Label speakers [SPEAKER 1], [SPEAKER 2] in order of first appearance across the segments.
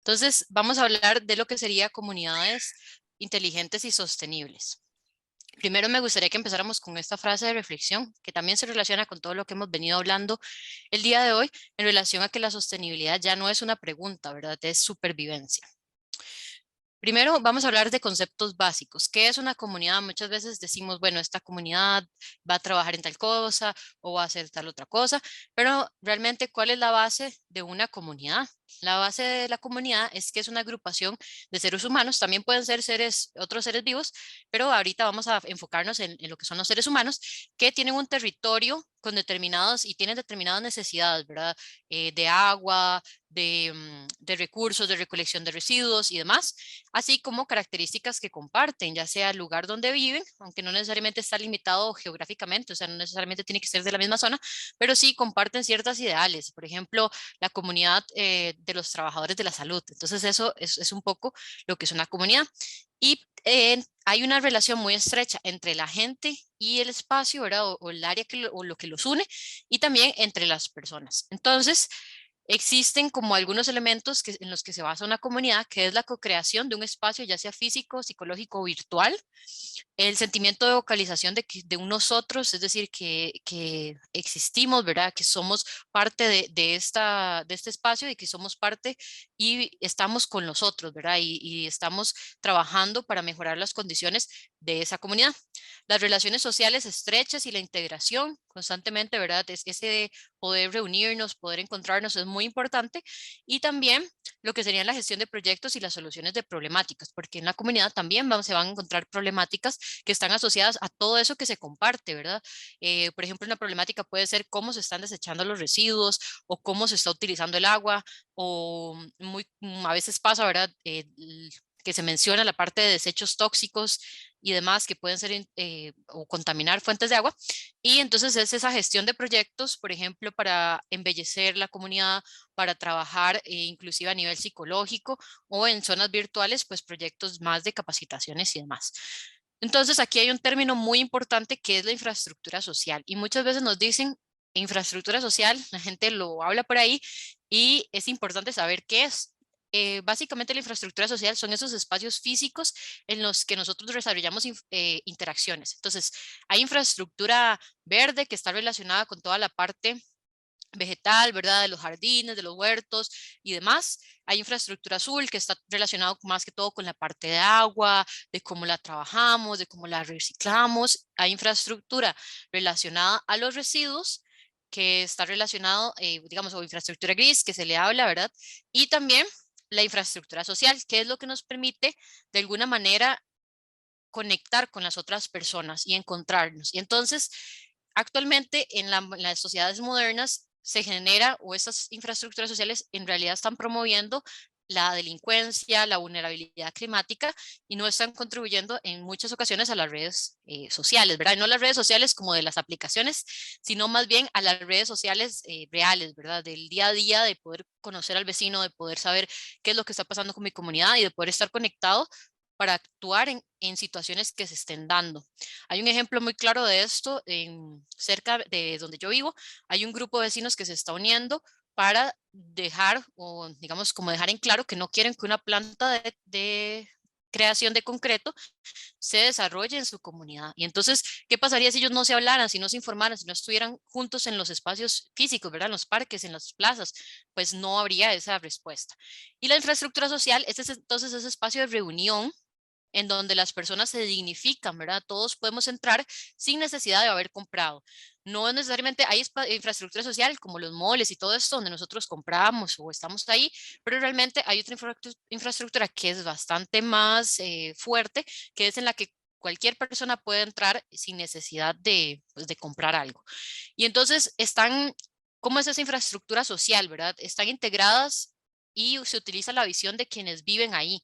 [SPEAKER 1] Entonces, vamos a hablar de lo que sería comunidades inteligentes y sostenibles. Primero me gustaría que empezáramos con esta frase de reflexión, que también se relaciona con todo lo que hemos venido hablando el día de hoy en relación a que la sostenibilidad ya no es una pregunta, ¿verdad? Es supervivencia. Primero vamos a hablar de conceptos básicos. ¿Qué es una comunidad? Muchas veces decimos, bueno, esta comunidad va a trabajar en tal cosa o va a hacer tal otra cosa, pero realmente, ¿cuál es la base de una comunidad? La base de la comunidad es que es una agrupación de seres humanos, también pueden ser otros seres vivos, pero ahorita vamos a enfocarnos en lo que son los seres humanos que tienen un territorio con determinados y tienen determinadas necesidades, ¿verdad? De agua, de recursos, de recolección de residuos y demás, así como características que comparten, ya sea el lugar donde viven, aunque no necesariamente está limitado geográficamente, o sea, no necesariamente tiene que ser de la misma zona, pero sí comparten ciertas ideales, por ejemplo, la comunidad de los trabajadores de la salud. Entonces, eso es un poco lo que es una comunidad. Y hay una relación muy estrecha entre la gente y el espacio, ¿verdad? O el área o lo que los une, y también entre las personas. Entonces, existen como algunos elementos en los que se basa una comunidad, que es la co-creación de un espacio, ya sea físico, psicológico o virtual, el sentimiento de vocalización de un nosotros, es decir, que existimos, ¿verdad? Que somos parte de este espacio y que somos parte y estamos con los otros, ¿verdad? Y estamos trabajando para mejorar las condiciones de esa comunidad. Las relaciones sociales estrechas y la integración constantemente, ¿verdad? Ese poder reunirnos, poder encontrarnos es muy importante. Y también lo que sería la gestión de proyectos y las soluciones de problemáticas, porque en la comunidad también se van a encontrar problemáticas que están asociadas a todo eso que se comparte, ¿verdad? Por ejemplo, una problemática puede ser cómo se están desechando los residuos o cómo se está utilizando el agua o a veces pasa, ¿verdad? Que se menciona la parte de desechos tóxicos y demás que pueden ser o contaminar fuentes de agua. Y entonces es esa gestión de proyectos, por ejemplo, para embellecer la comunidad, para trabajar inclusive a nivel psicológico o en zonas virtuales, pues proyectos más de capacitaciones y demás. Entonces, aquí hay un término muy importante que es la infraestructura social y muchas veces nos dicen infraestructura social, la gente lo habla por ahí y es importante saber qué es. Básicamente la infraestructura social son esos espacios físicos en los que nosotros desarrollamos interacciones. Entonces, hay infraestructura verde que está relacionada con toda la parte vegetal, ¿verdad? De los jardines, de los huertos y demás. Hay infraestructura azul que está relacionado más que todo con la parte de agua, de cómo la trabajamos, de cómo la reciclamos. Hay infraestructura relacionada a los residuos que está relacionado, digamos, o infraestructura gris que se le habla, ¿verdad? Y también la infraestructura social, que es lo que nos permite de alguna manera conectar con las otras personas y encontrarnos. Y entonces, actualmente en las sociedades modernas se genera o estas infraestructuras sociales en realidad están promoviendo la delincuencia, la vulnerabilidad climática y no están contribuyendo en muchas ocasiones a las redes sociales, ¿verdad? Y no las redes sociales como de las aplicaciones, sino más bien a las redes sociales reales, ¿verdad? Del día a día, de poder conocer al vecino, de poder saber qué es lo que está pasando con mi comunidad y de poder estar conectado para actuar en situaciones que se estén dando. Hay un ejemplo muy claro de esto cerca de donde yo vivo. Hay un grupo de vecinos que se está uniendo para dejar, o digamos, como dejar en claro que no quieren que una planta de creación de concreto se desarrolle en su comunidad. Y entonces, ¿qué pasaría si ellos no se hablaran, si no se informaran, si no estuvieran juntos en los espacios físicos, ¿verdad? En los parques, en las plazas, pues no habría esa respuesta. Y la infraestructura social es entonces ese espacio de reunión en donde las personas se dignifican, ¿verdad? Todos podemos entrar sin necesidad de haber comprado. No es necesariamente, hay infraestructura social como los moles y todo esto donde nosotros compramos o estamos ahí, pero realmente hay otra infraestructura que es bastante más fuerte, que es en la que cualquier persona puede entrar sin necesidad pues, de comprar algo. Y entonces ¿cómo es esa infraestructura social, verdad? Están integradas y se utiliza la visión de quienes viven ahí.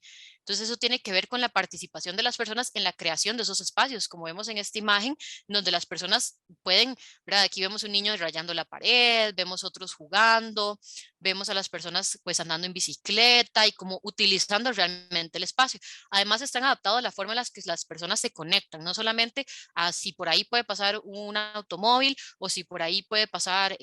[SPEAKER 1] Entonces eso tiene que ver con la participación de las personas en la creación de esos espacios, como vemos en esta imagen, donde las personas pueden, ¿verdad? Aquí vemos un niño rayando la pared, vemos otros jugando, vemos a las personas pues andando en bicicleta y como utilizando realmente el espacio. Además están adaptados a la forma en la que las personas se conectan, no solamente a si por ahí puede pasar un automóvil o si por ahí puede pasar,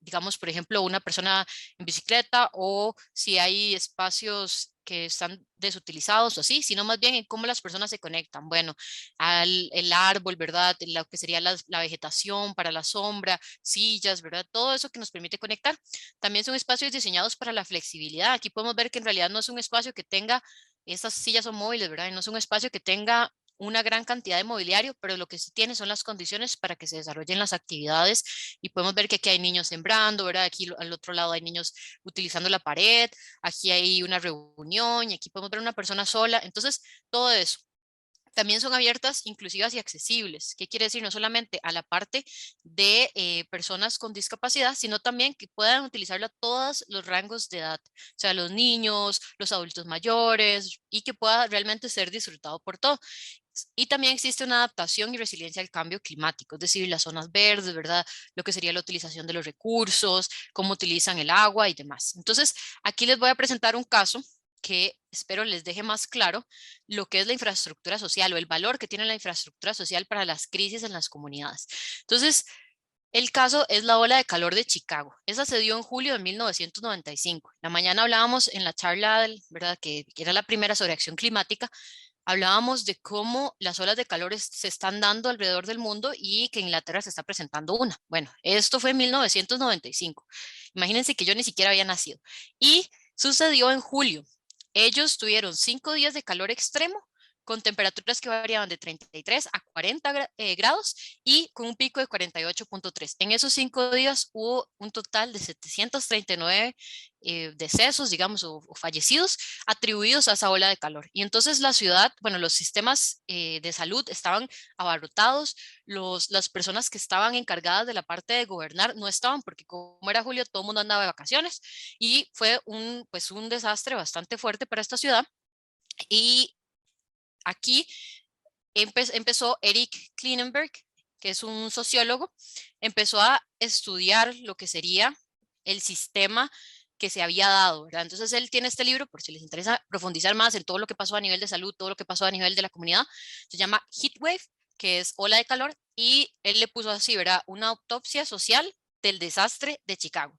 [SPEAKER 1] digamos, por ejemplo, una persona en bicicleta o si hay espacios que están desutilizados o así, sino más bien en cómo las personas se conectan. Bueno, el árbol, ¿verdad? Lo que sería la vegetación para la sombra, sillas, ¿verdad? Todo eso que nos permite conectar. También son espacios diseñados para la flexibilidad. Aquí podemos ver que en realidad no es un espacio que tenga, estas sillas son móviles, ¿verdad? Y no es un espacio que tenga una gran cantidad de mobiliario, pero lo que sí tiene son las condiciones para que se desarrollen las actividades y podemos ver que aquí hay niños sembrando, ¿verdad? Aquí al otro lado hay niños utilizando la pared, aquí hay una reunión y aquí podemos ver una persona sola. Entonces, todo eso. También son abiertas, inclusivas y accesibles. ¿Qué quiere decir? No solamente a la parte de personas con discapacidad, sino también que puedan utilizarla todos los rangos de edad, o sea, los niños, los adultos mayores, y que pueda realmente ser disfrutado por todos. Y también existe una adaptación y resiliencia al cambio climático, es decir, las zonas verdes, ¿verdad? Lo que sería la utilización de los recursos, cómo utilizan el agua y demás. Entonces, aquí les voy a presentar un caso que espero les deje más claro lo que es la infraestructura social o el valor que tiene la infraestructura social para las crisis en las comunidades. Entonces, el caso es la ola de calor de Chicago. Esa se dio en julio de 1995. La mañana hablábamos en la charla, ¿verdad? Que era la primera sobre acción climática. Hablábamos de cómo las olas de calor se están dando alrededor del mundo y que en Inglaterra se está presentando una. Bueno, esto fue en 1995. Imagínense que yo ni siquiera había nacido. Y sucedió en julio. Ellos tuvieron 5 días de calor extremo con temperaturas que variaban de 33 a 40 grados y con un pico de 48.3. En esos 5 días hubo un total de 739 decesos, digamos, o fallecidos atribuidos a esa ola de calor. Y entonces la ciudad, bueno, los sistemas de salud estaban abarrotados, las personas que estaban encargadas de la parte de gobernar no estaban porque como era julio todo el mundo andaba de vacaciones y fue pues un desastre bastante fuerte para esta ciudad. Y aquí empezó Eric Klinenberg, que es un sociólogo, empezó a estudiar lo que sería el sistema que se había dado, ¿verdad? Entonces él tiene este libro, por si les interesa profundizar más en todo lo que pasó a nivel de salud, todo lo que pasó a nivel de la comunidad, se llama Heatwave, que es ola de calor, y él le puso así, ¿verdad? Una autopsia social del desastre de Chicago.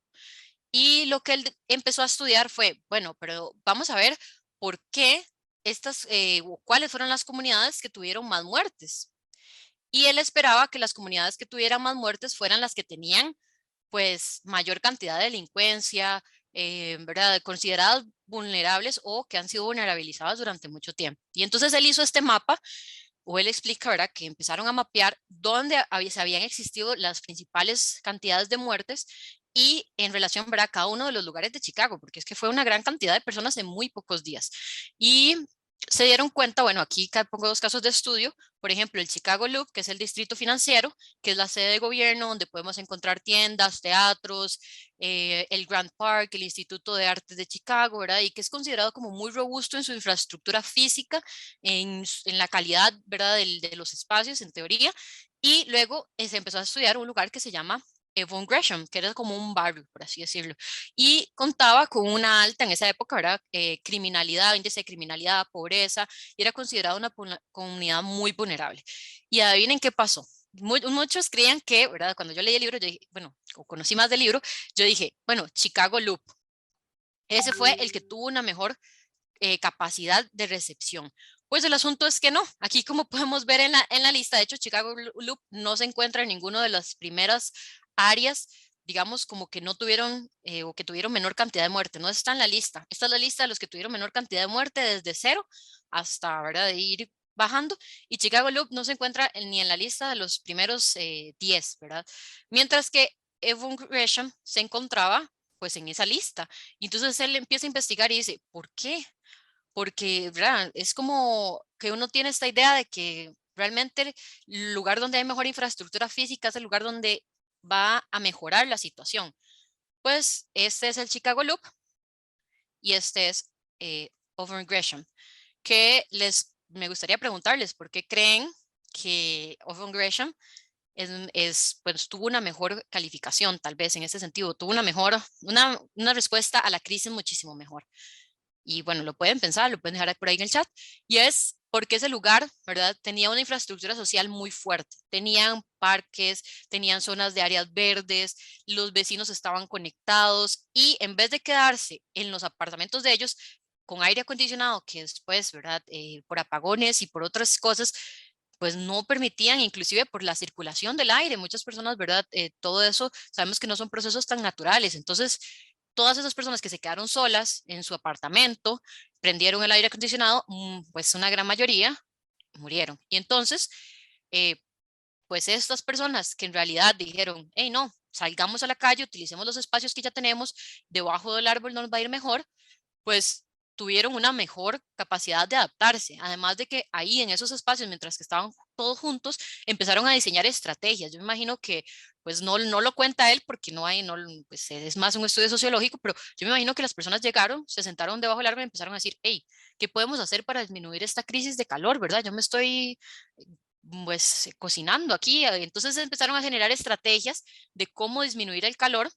[SPEAKER 1] Y lo que él empezó a estudiar fue, bueno, pero vamos a ver por qué cuáles fueron las comunidades que tuvieron más muertes. Y él esperaba que las comunidades que tuvieran más muertes fueran las que tenían pues mayor cantidad de delincuencia, ¿verdad? Consideradas vulnerables o que han sido vulnerabilizadas durante mucho tiempo. Y entonces él hizo este mapa, o él explica, ¿verdad? Que empezaron a mapear dónde se habían existido las principales cantidades de muertes y en relación, ¿verdad? A cada uno de los lugares de Chicago, porque es que fue una gran cantidad de personas en muy pocos días. Y se dieron cuenta, bueno, aquí pongo dos casos de estudio, por ejemplo, el Chicago Loop, que es el distrito financiero, que es la sede de gobierno, donde podemos encontrar tiendas, teatros, el Grand Park, el Instituto de Artes de Chicago, ¿verdad? Y que es considerado como muy robusto en su infraestructura física, en la calidad, ¿verdad? De los espacios, en teoría. Y luego se empezó a estudiar un lugar que se llama Von Gresham, que era como un barrio, por así decirlo, y contaba con una alta, en esa época, ¿verdad? Criminalidad, índice de criminalidad, pobreza, y era considerada una comunidad muy vulnerable. Y adivinen qué pasó. Muchos creían que, ¿verdad? Cuando yo leí el libro, yo dije, bueno, o conocí más del libro, yo dije, bueno, Chicago Loop, ese fue el que tuvo una mejor capacidad de recepción. Pues el asunto es que no, aquí como podemos ver en la lista, de hecho Chicago Loop no se encuentra en ninguna de las primeras áreas, digamos como que no tuvieron o que tuvieron menor cantidad de muerte, no está en la lista. Esta es la lista de los que tuvieron menor cantidad de muerte desde cero hasta, ¿verdad? De ir bajando, y Chicago Loop no se encuentra ni en la lista de los primeros 10, ¿verdad? Mientras que Evan Gresham se encontraba pues en esa lista. Y entonces él empieza a investigar y dice, ¿por qué? Porque ¿verdad? Es como que uno tiene esta idea de que realmente el lugar donde hay mejor infraestructura física es el lugar donde va a mejorar la situación. Pues este es el Chicago Loop y este es Over Gresham. que me gustaría preguntarles por qué creen que Owen Gresham pues, tuvo una mejor calificación, tal vez en ese sentido, tuvo una respuesta a la crisis muchísimo mejor. Y bueno, lo pueden pensar, lo pueden dejar por ahí en el chat, y es porque ese lugar, ¿verdad? Tenía una infraestructura social muy fuerte, tenían parques, tenían zonas de áreas verdes, los vecinos estaban conectados y en vez de quedarse en los apartamentos de ellos con aire acondicionado, que después, ¿verdad? Por apagones y por otras cosas, pues no permitían, inclusive por la circulación del aire, muchas personas, ¿verdad? Todo eso, sabemos que no son procesos tan naturales, entonces todas esas personas que se quedaron solas en su apartamento, prendieron el aire acondicionado, pues una gran mayoría murieron. Y entonces, eh, pues estas personas que en realidad dijeron, hey, no, salgamos a la calle, utilicemos los espacios que ya tenemos, debajo del árbol nos va a ir mejor, pues tuvieron una mejor capacidad de adaptarse. Además de que ahí en esos espacios, mientras que estaban todos juntos, empezaron a diseñar estrategias. Yo me imagino que pues no lo cuenta él porque no hay, no, pues es más un estudio sociológico, pero yo me imagino que las personas llegaron, se sentaron debajo del árbol y empezaron a decir, hey, ¿qué podemos hacer para disminuir esta crisis de calor, verdad? Yo me estoy pues cocinando aquí. Entonces empezaron a generar estrategias de cómo disminuir el calor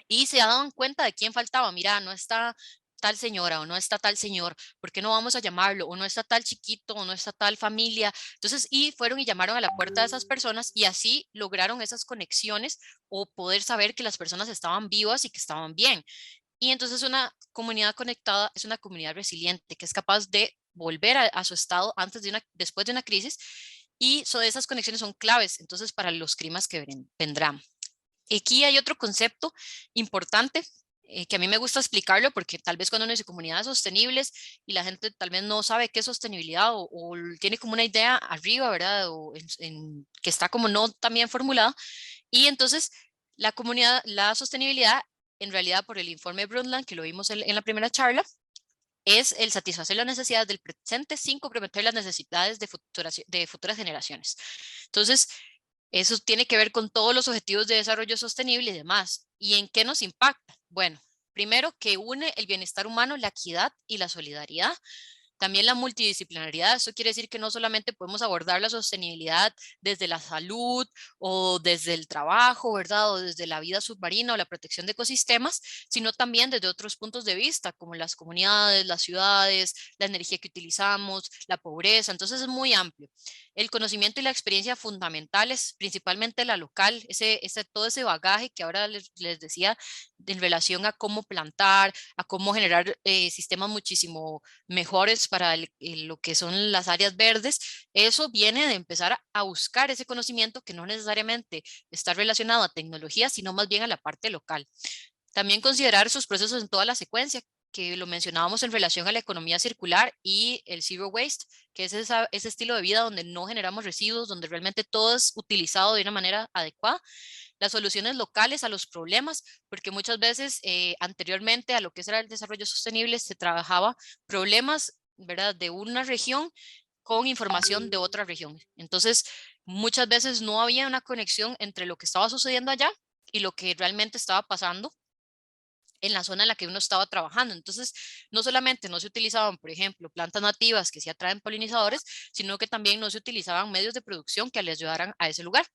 [SPEAKER 1] y se daban cuenta de quién faltaba. Mira, no está tal señora o no está tal señor, ¿por qué no vamos a llamarlo? O no está tal chiquito o no está tal familia. Entonces, y fueron y llamaron a la puerta de esas personas y así lograron esas conexiones o poder saber que las personas estaban vivas y que estaban bien. Y entonces una comunidad conectada es una comunidad resiliente que es capaz de volver a su estado después de una crisis y esas conexiones son claves entonces para los climas que vendrán. Aquí hay otro concepto importante que a mí me gusta explicarlo porque tal vez cuando uno dice comunidades sostenibles y la gente tal vez no sabe qué es sostenibilidad o tiene como una idea arriba, ¿verdad? O que está como no tan bien formulada. Y entonces la sostenibilidad, en realidad por el informe Brundtland, que lo vimos en la primera charla, es el satisfacer las necesidades del presente sin comprometer las necesidades de futuras generaciones. Entonces, eso tiene que ver con todos los objetivos de desarrollo sostenible y demás. ¿Y en qué nos impacta? Bueno, primero que une el bienestar humano, la equidad y la solidaridad. También la multidisciplinaridad, eso quiere decir que no solamente podemos abordar la sostenibilidad desde la salud o desde el trabajo, ¿verdad? O desde la vida submarina o la protección de ecosistemas, sino también desde otros puntos de vista, como las comunidades, las ciudades, la energía que utilizamos, la pobreza. Entonces es muy amplio. El conocimiento y la experiencia fundamentales, principalmente la local, todo ese bagaje que ahora les decía en relación a cómo plantar, a cómo generar sistemas muchísimo mejores para lo que son las áreas verdes, eso viene de empezar a buscar ese conocimiento que no necesariamente está relacionado a tecnología, sino más bien a la parte local. También considerar sus procesos en toda la secuencia, que lo mencionábamos en relación a la economía circular y el zero waste, que es ese estilo de vida donde no generamos residuos, donde realmente todo es utilizado de una manera adecuada. Las soluciones locales a los problemas, porque muchas veces anteriormente a lo que era el desarrollo sostenible se trabajaba problemas, ¿verdad?, de una región con información de otra región. Entonces, muchas veces no había una conexión entre lo que estaba sucediendo allá y lo que realmente estaba pasando en la zona en la que uno estaba trabajando. Entonces, no solamente no se utilizaban, por ejemplo, plantas nativas que sí atraen polinizadores, sino que también no se utilizaban medios de producción que les ayudaran a ese lugar.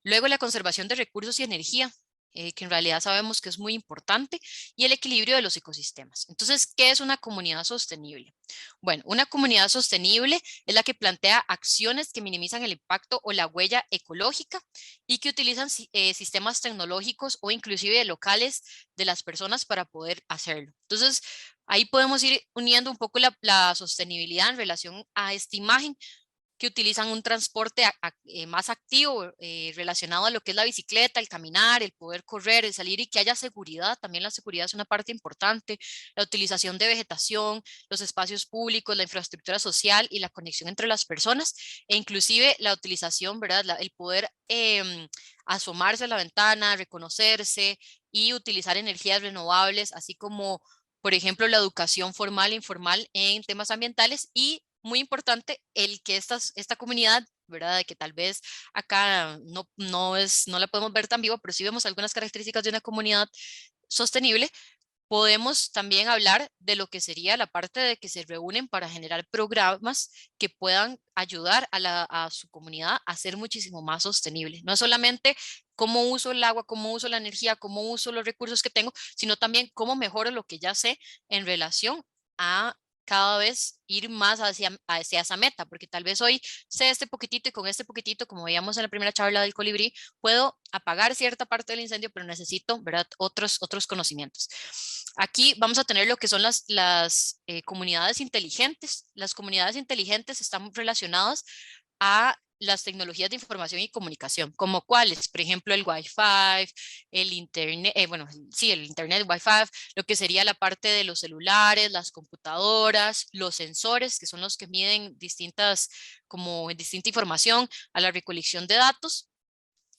[SPEAKER 1] Luego la conservación de recursos y energía, que en realidad sabemos que es muy importante, y el equilibrio de los ecosistemas. Entonces, ¿qué es una comunidad sostenible? Bueno, una comunidad sostenible es la que plantea acciones que minimizan el impacto o la huella ecológica y que utilizan sistemas tecnológicos o inclusive locales de las personas para poder hacerlo. Entonces, ahí podemos ir uniendo un poco la sostenibilidad en relación a esta imagen que utilizan un transporte más activo relacionado a lo que es la bicicleta, el caminar, el poder correr, el salir y que haya seguridad. También la seguridad es una parte importante, la utilización de vegetación, los espacios públicos, la infraestructura social y la conexión entre las personas e inclusive la utilización, ¿verdad? El poder asomarse a la ventana, reconocerse y utilizar energías renovables, así como por ejemplo, la educación formal e informal en temas ambientales y muy importante el que esta comunidad, ¿verdad? De que tal vez acá no la podemos ver tan viva, pero sí vemos algunas características de una comunidad sostenible, Podemos también hablar de lo que sería la parte de que se reúnen para generar programas que puedan ayudar a su comunidad a ser muchísimo más sostenible. No solamente cómo uso el agua, cómo uso la energía, cómo uso los recursos que tengo, sino también cómo mejoro lo que ya sé en relación a cada vez ir más hacia esa meta, porque tal vez hoy sé este poquitito y con este poquitito, como veíamos en la primera charla del colibrí, puedo apagar cierta parte del incendio, pero necesito, ¿verdad?, otros conocimientos. Aquí vamos a tener lo que son las comunidades inteligentes. Las comunidades inteligentes están relacionadas a las tecnologías de información y comunicación, como cuáles, por ejemplo, el Wi-Fi, el Internet, bueno, sí, el Internet, el Wi-Fi, lo que sería la parte de los celulares, las computadoras, los sensores, que son los que miden distinta información a la recolección de datos.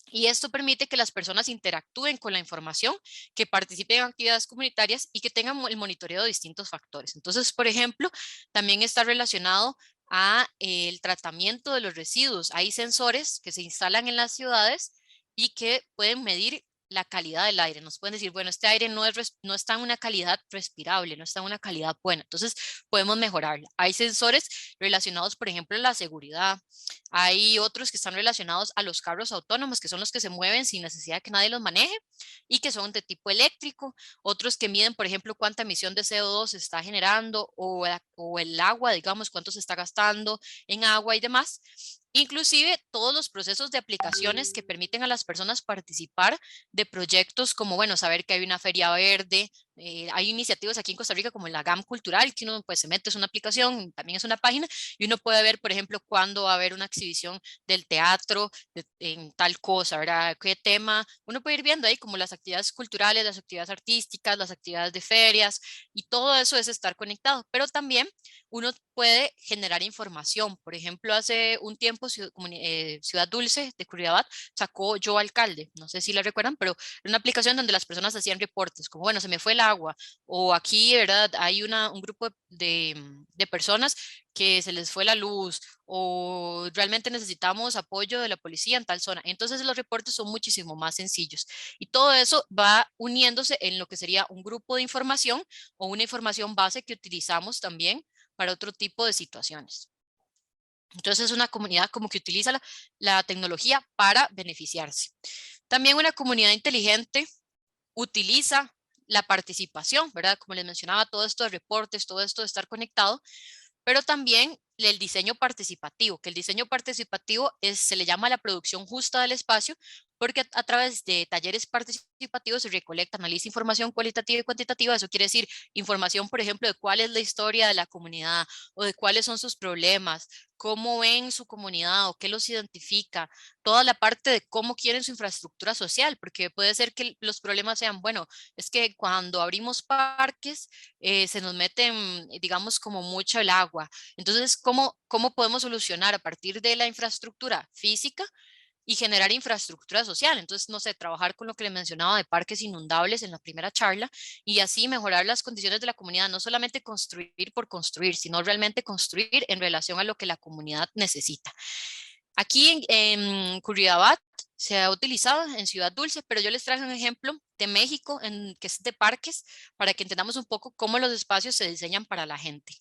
[SPEAKER 1] Y esto permite que las personas interactúen con la información, que participen en actividades comunitarias y que tengan el monitoreo de distintos factores. Entonces, por ejemplo, también está relacionado a el tratamiento de los residuos. Hay sensores que se instalan en las ciudades y que pueden medir la calidad del aire. Nos pueden decir, bueno, este aire no está en una calidad respirable, no está en una calidad buena. Entonces, podemos mejorarla. Hay sensores relacionados, por ejemplo, a la seguridad. Hay otros que están relacionados a los carros autónomos, que son los que se mueven sin necesidad de que nadie los maneje y que son de tipo eléctrico. Otros que miden, por ejemplo, cuánta emisión de CO2 se está generando o el agua, digamos, cuánto se está gastando en agua y demás. Inclusive todos los procesos de aplicaciones que permiten a las personas participar de proyectos como, bueno, saber que hay una feria verde. Hay iniciativas aquí en Costa Rica como la GAM Cultural, que uno pues se mete, es una aplicación, también es una página, y uno puede ver, por ejemplo, cuándo va a haber una exhibición del teatro en tal cosa, ¿verdad? ¿Qué tema? Uno puede ir viendo ahí como las actividades culturales, las actividades artísticas, las actividades de ferias, y todo eso es estar conectado. Pero también uno puede generar información. Por ejemplo, hace un tiempo Ciudad Dulce de Curridabat sacó Yo Alcalde, no sé si la recuerdan, pero era una aplicación donde las personas hacían reportes, como bueno, se me fue el agua, o aquí, ¿verdad? Hay un grupo de personas que se les fue la luz, o realmente necesitamos apoyo de la policía en tal zona. Entonces los reportes son muchísimo más sencillos. Y todo eso va uniéndose en lo que sería un grupo de información o una información base que utilizamos también para otro tipo de situaciones. Entonces es una comunidad como que utiliza la tecnología para beneficiarse. También una comunidad inteligente utiliza la participación, ¿verdad? Como les mencionaba, todo esto de reportes, todo esto de estar conectado, pero también el diseño participativo, que el diseño participativo se le llama la producción justa del espacio, porque a través de talleres participativos se recolecta, analiza información cualitativa y cuantitativa. Eso quiere decir información, por ejemplo, de cuál es la historia de la comunidad o de cuáles son sus problemas, cómo ven su comunidad o qué los identifica, toda la parte de cómo quieren su infraestructura social, porque puede ser que los problemas sean, bueno, es que cuando abrimos parques se nos meten, digamos, como mucho el agua. Entonces, ¿cómo podemos solucionar a partir de la infraestructura física y generar infraestructura social? Entonces, no sé, trabajar con lo que le mencionaba de parques inundables en la primera charla y así mejorar las condiciones de la comunidad, no solamente construir por construir, sino realmente construir en relación a lo que la comunidad necesita. Aquí en Curridabat se ha utilizado en Ciudad Dulce, pero yo les traje un ejemplo de México, que es de parques, para que entendamos un poco cómo los espacios se diseñan para la gente.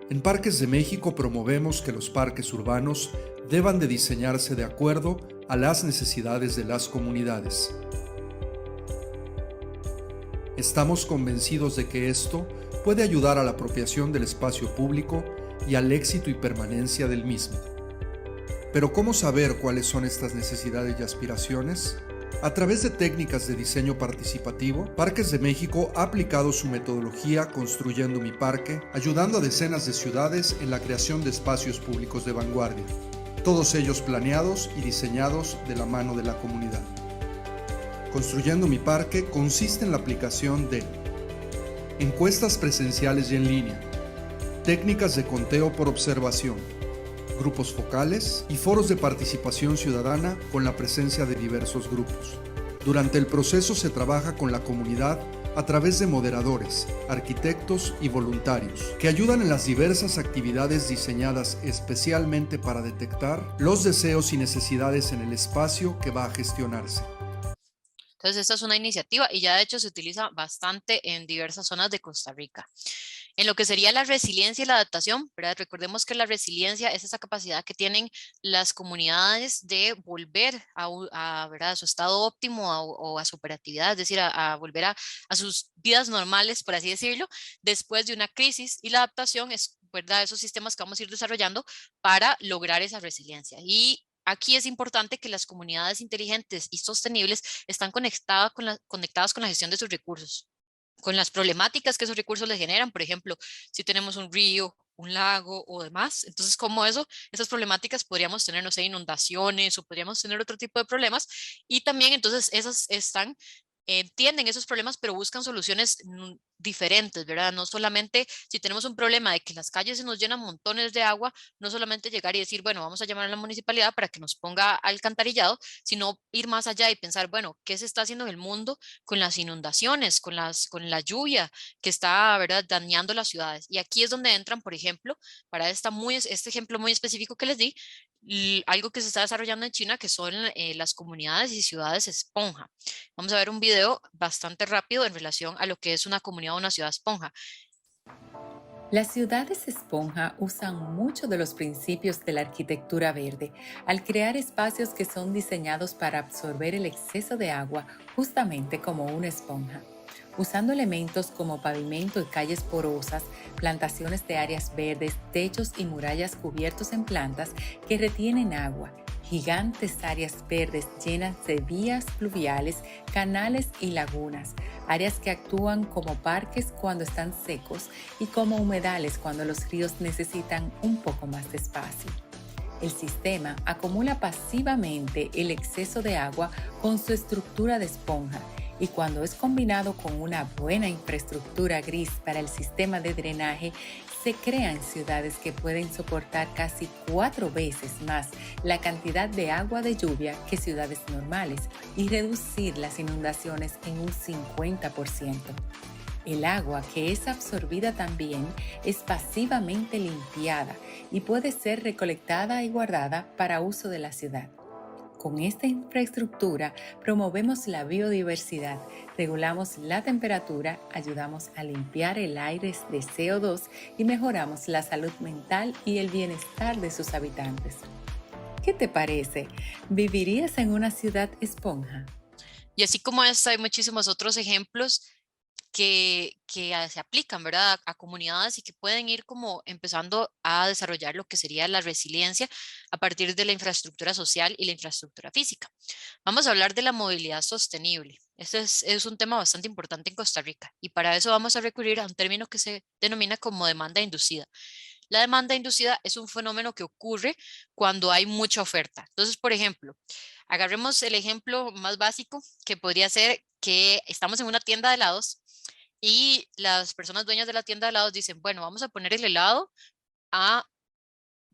[SPEAKER 2] En Parques de México promovemos que los parques urbanos deban de diseñarse de acuerdo a las necesidades de las comunidades. Estamos convencidos de que esto puede ayudar a la apropiación del espacio público y al éxito y permanencia del mismo. Pero ¿cómo saber cuáles son estas necesidades y aspiraciones? A través de técnicas de diseño participativo, Parques de México ha aplicado su metodología Construyendo mi Parque, ayudando a decenas de ciudades en la creación de espacios públicos de vanguardia, todos ellos planeados y diseñados de la mano de la comunidad. Construyendo mi Parque consiste en la aplicación de encuestas presenciales y en línea, técnicas de conteo por observación, grupos focales y foros de participación ciudadana con la presencia de diversos grupos. Durante el proceso se trabaja con la comunidad a través de moderadores, arquitectos y voluntarios, que ayudan en las diversas actividades diseñadas especialmente para detectar los deseos y necesidades en el espacio que va a gestionarse.
[SPEAKER 1] Entonces, esta es una iniciativa y ya de hecho se utiliza bastante en diversas zonas de Costa Rica. En lo que sería la resiliencia y la adaptación, ¿verdad? Recordemos que la resiliencia es esa capacidad que tienen las comunidades de volver ¿verdad? A su estado óptimo o a su operatividad, es decir, a volver a sus vidas normales, por así decirlo, después de una crisis. Y la adaptación es, ¿verdad? Esos sistemas que vamos a ir desarrollando para lograr esa resiliencia. Y aquí es importante que las comunidades inteligentes y sostenibles están conectadas con la gestión de sus recursos, con las problemáticas que esos recursos les generan. Por ejemplo, si tenemos un río, un lago o demás, entonces como esas problemáticas podríamos tener, no sé, inundaciones o podríamos tener otro tipo de problemas, y también entonces esas entienden esos problemas, pero buscan soluciones diferentes, ¿verdad? No solamente si tenemos un problema de que las calles se nos llenan montones de agua, no solamente llegar y decir, bueno, vamos a llamar a la municipalidad para que nos ponga alcantarillado, sino ir más allá y pensar, bueno, ¿qué se está haciendo en el mundo con las inundaciones, con la lluvia que está, ¿verdad?, dañando las ciudades? Y aquí es donde entran, por ejemplo, para este ejemplo muy específico que les di, algo que se está desarrollando en China, que son las comunidades y ciudades esponja. Vamos a ver un video bastante rápido en relación a lo que es una comunidad o una ciudad esponja.
[SPEAKER 3] Las ciudades esponja usan mucho de los principios de la arquitectura verde al crear espacios que son diseñados para absorber el exceso de agua justamente como una esponja. Usando elementos como pavimento y calles porosas, plantaciones de áreas verdes, techos y murallas cubiertos en plantas que retienen agua, gigantes áreas verdes llenas de vías pluviales, canales y lagunas, áreas que actúan como parques cuando están secos y como humedales cuando los ríos necesitan un poco más de espacio. El sistema acumula pasivamente el exceso de agua con su estructura de esponja, y cuando es combinado con una buena infraestructura gris para el sistema de drenaje, se crean ciudades que pueden soportar casi 4 veces más la cantidad de agua de lluvia que ciudades normales y reducir las inundaciones en un 50%. El agua que es absorbida también es pasivamente limpiada y puede ser recolectada y guardada para uso de la ciudad. Con esta infraestructura promovemos la biodiversidad, regulamos la temperatura, ayudamos a limpiar el aire de CO2 y mejoramos la salud mental y el bienestar de sus habitantes. ¿Qué te parece? ¿Vivirías en una ciudad esponja?
[SPEAKER 1] Y así como esta, hay muchísimos otros ejemplos que se aplican, ¿verdad? A comunidades y que pueden ir como empezando a desarrollar lo que sería la resiliencia a partir de la infraestructura social y la infraestructura física. Vamos a hablar de la movilidad sostenible. Es un tema bastante importante en Costa Rica, y para eso vamos a recurrir a un término que se denomina como demanda inducida. La demanda inducida es un fenómeno que ocurre cuando hay mucha oferta. Entonces, por ejemplo, agarremos el ejemplo más básico, que podría ser que estamos en una tienda de helados y las personas dueñas de la tienda de helados dicen, bueno, vamos a poner el helado a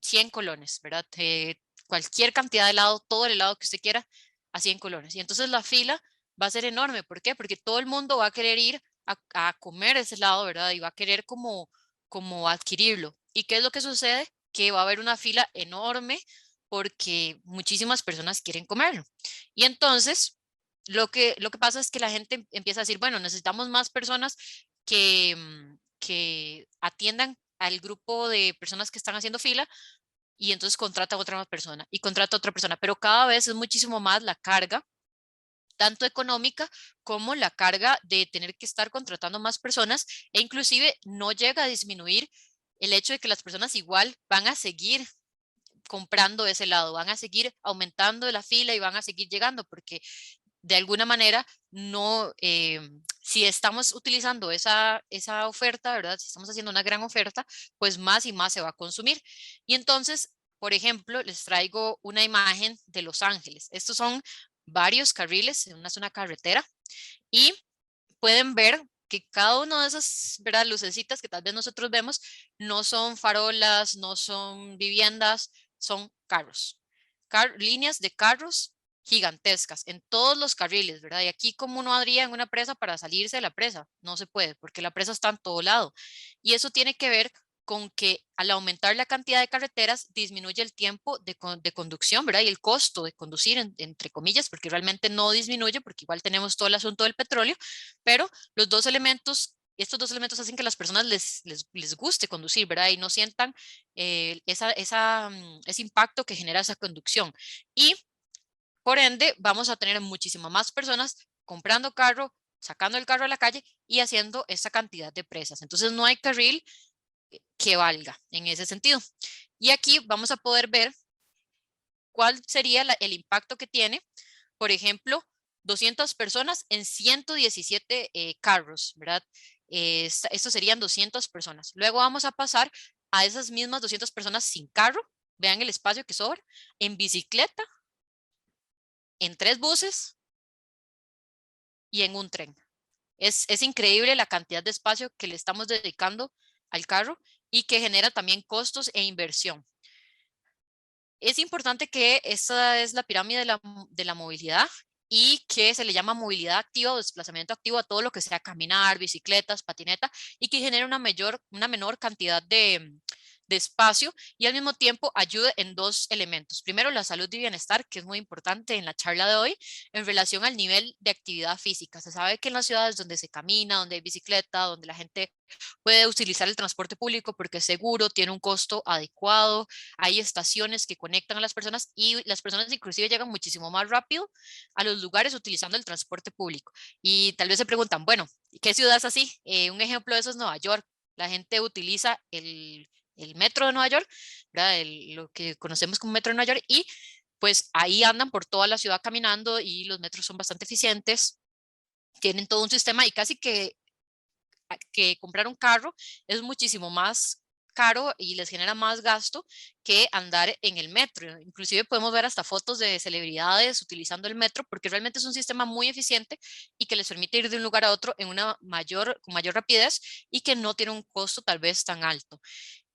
[SPEAKER 1] 100 colones, ¿verdad? Cualquier cantidad de helado, todo el helado que usted quiera, a 100 colones. Y entonces la fila va a ser enorme. ¿Por qué? Porque todo el mundo va a querer ir a comer ese helado, ¿verdad? Y va a querer como adquirirlo. ¿Y qué es lo que sucede? Que va a haber una fila enorme porque muchísimas personas quieren comerlo. Y entonces lo que pasa es que la gente empieza a decir, bueno, necesitamos más personas que atiendan al grupo de personas que están haciendo fila, y entonces contrata a otra más persona y contrata a otra persona, pero cada vez es muchísimo más la carga, tanto económica como la carga de tener que estar contratando más personas, e inclusive no llega a disminuir el hecho de que las personas igual van a seguir comprando ese lado, van a seguir aumentando la fila y van a seguir llegando, porque de alguna manera no, si estamos utilizando esa oferta, ¿verdad? Si estamos haciendo una gran oferta, pues más y más se va a consumir. Y entonces, por ejemplo, les traigo una imagen de Los Ángeles. Estos son varios carriles, es una carretera, y pueden ver que cada una de esas, ¿verdad?, lucecitas que tal vez nosotros vemos no son farolas, no son viviendas, son carros, líneas de carros gigantescas en todos los carriles, ¿verdad? Y aquí, como uno haría en una presa para salirse de la presa, no se puede porque la presa está en todo lado. Y eso tiene que ver con que al aumentar la cantidad de carreteras disminuye el tiempo de conducción, ¿verdad? Y el costo de conducir, entre comillas, porque realmente no disminuye, porque igual tenemos todo el asunto del petróleo, pero estos dos elementos hacen que a las personas les guste conducir, ¿verdad? Y no sientan ese impacto que genera esa conducción. Y por ende, vamos a tener muchísimas más personas comprando carro, sacando el carro a la calle y haciendo esa cantidad de presas. Entonces, no hay carril que valga en ese sentido. Y aquí vamos a poder ver cuál sería el impacto que tiene, por ejemplo, 200 personas en 117 carros, ¿verdad? Estos serían 200 personas. Luego vamos a pasar a esas mismas 200 personas sin carro, vean el espacio que sobra, en bicicleta, en 3 buses y en un tren. Es increíble la cantidad de espacio que le estamos dedicando al carro y que genera también costos e inversión. Es importante que esta es la pirámide de la movilidad y que se le llama movilidad activa o desplazamiento activo a todo lo que sea caminar, bicicletas, patineta y que genere una menor cantidad de espacio y al mismo tiempo ayude en 2 elementos. Primero, la salud y bienestar, que es muy importante en la charla de hoy, en relación al nivel de actividad física. Se sabe que en las ciudades donde se camina, donde hay bicicleta, donde la gente puede utilizar el transporte público porque es seguro, tiene un costo adecuado, hay estaciones que conectan a las personas y las personas inclusive llegan muchísimo más rápido a los lugares utilizando el transporte público. Y tal vez se preguntan, bueno, ¿qué ciudad es así? Un ejemplo de eso es Nueva York. La gente utiliza el metro de Nueva York, ¿verdad? Lo que conocemos como metro de Nueva York, y pues ahí andan por toda la ciudad caminando y los metros son bastante eficientes, tienen todo un sistema y casi que comprar un carro es muchísimo más caro y les genera más gasto que andar en el metro. Inclusive podemos ver hasta fotos de celebridades utilizando el metro porque realmente es un sistema muy eficiente y que les permite ir de un lugar a otro con mayor rapidez y que no tiene un costo tal vez tan alto.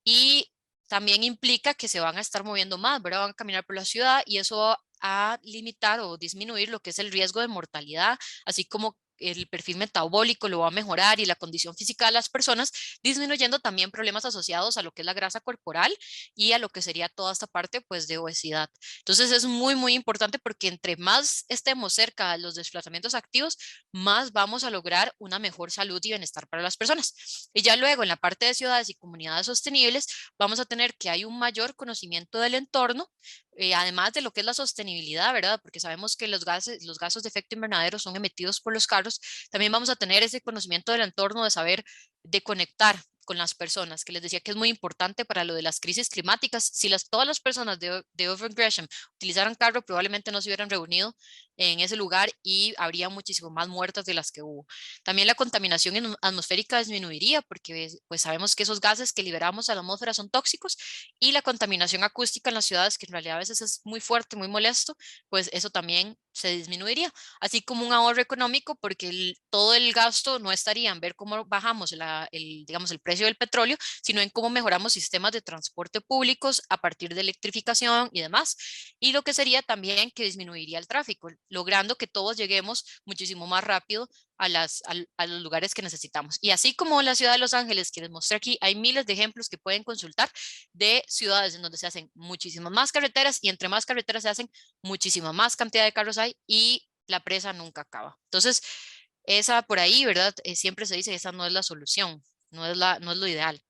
[SPEAKER 1] Y también implica que se van a estar moviendo más, ¿verdad? Van a caminar por la ciudad y eso va a limitar o disminuir lo que es el riesgo de mortalidad, así como el perfil metabólico lo va a mejorar y la condición física de las personas, disminuyendo también problemas asociados a lo que es la grasa corporal y a lo que sería toda esta parte pues de obesidad. Entonces es muy, muy importante porque entre más estemos cerca de los desplazamientos activos, más vamos a lograr una mejor salud y bienestar para las personas. Y ya luego en la parte de ciudades y comunidades sostenibles, vamos a tener que hay un mayor conocimiento del entorno, además de lo que es la sostenibilidad, ¿verdad? Porque sabemos que los gases de efecto invernadero son emitidos por los carros. También vamos a tener ese conocimiento del entorno, de saber, de conectar con las personas, que les decía que es muy importante para lo de las crisis climáticas. Si todas las personas de Over Gresham utilizaran carro, probablemente no se hubieran reunido en ese lugar y habría muchísimo más muertas de las que hubo. También la contaminación atmosférica disminuiría porque pues sabemos que esos gases que liberamos a la atmósfera son tóxicos y la contaminación acústica en las ciudades, que en realidad a veces es muy fuerte, muy molesto, pues eso también se disminuiría, así como un ahorro económico porque todo el gasto no estaría en ver cómo bajamos digamos, el precio del petróleo, sino en cómo mejoramos sistemas de transporte públicos a partir de electrificación y demás. Y lo que sería también que disminuiría el tráfico, logrando que todos lleguemos muchísimo más rápido a los lugares que necesitamos. Y así como la ciudad de Los Ángeles, que les mostré aquí, hay miles de ejemplos que pueden consultar de ciudades en donde se hacen muchísimas más carreteras y entre más carreteras se hacen, muchísima más cantidad de carros hay y la presa nunca acaba. Entonces, esa por ahí, ¿verdad? Siempre se dice, esa no es la solución, no es lo ideal.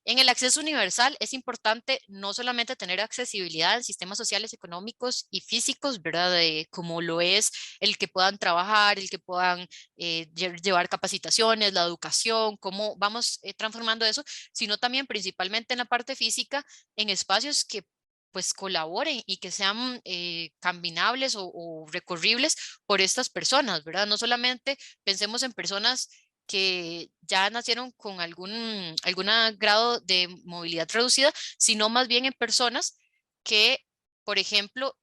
[SPEAKER 1] En el acceso universal es importante no solamente tener accesibilidad en sistemas sociales, económicos y físicos, ¿verdad? Como lo es el que puedan trabajar, el que puedan llevar capacitaciones, la educación, cómo vamos transformando eso, sino también principalmente en la parte física, en espacios que pues colaboren y que sean caminables o recorribles por estas personas, ¿verdad? No solamente pensemos en personas que ya nacieron con algún grado de movilidad reducida, sino más bien en personas que, por ejemplo,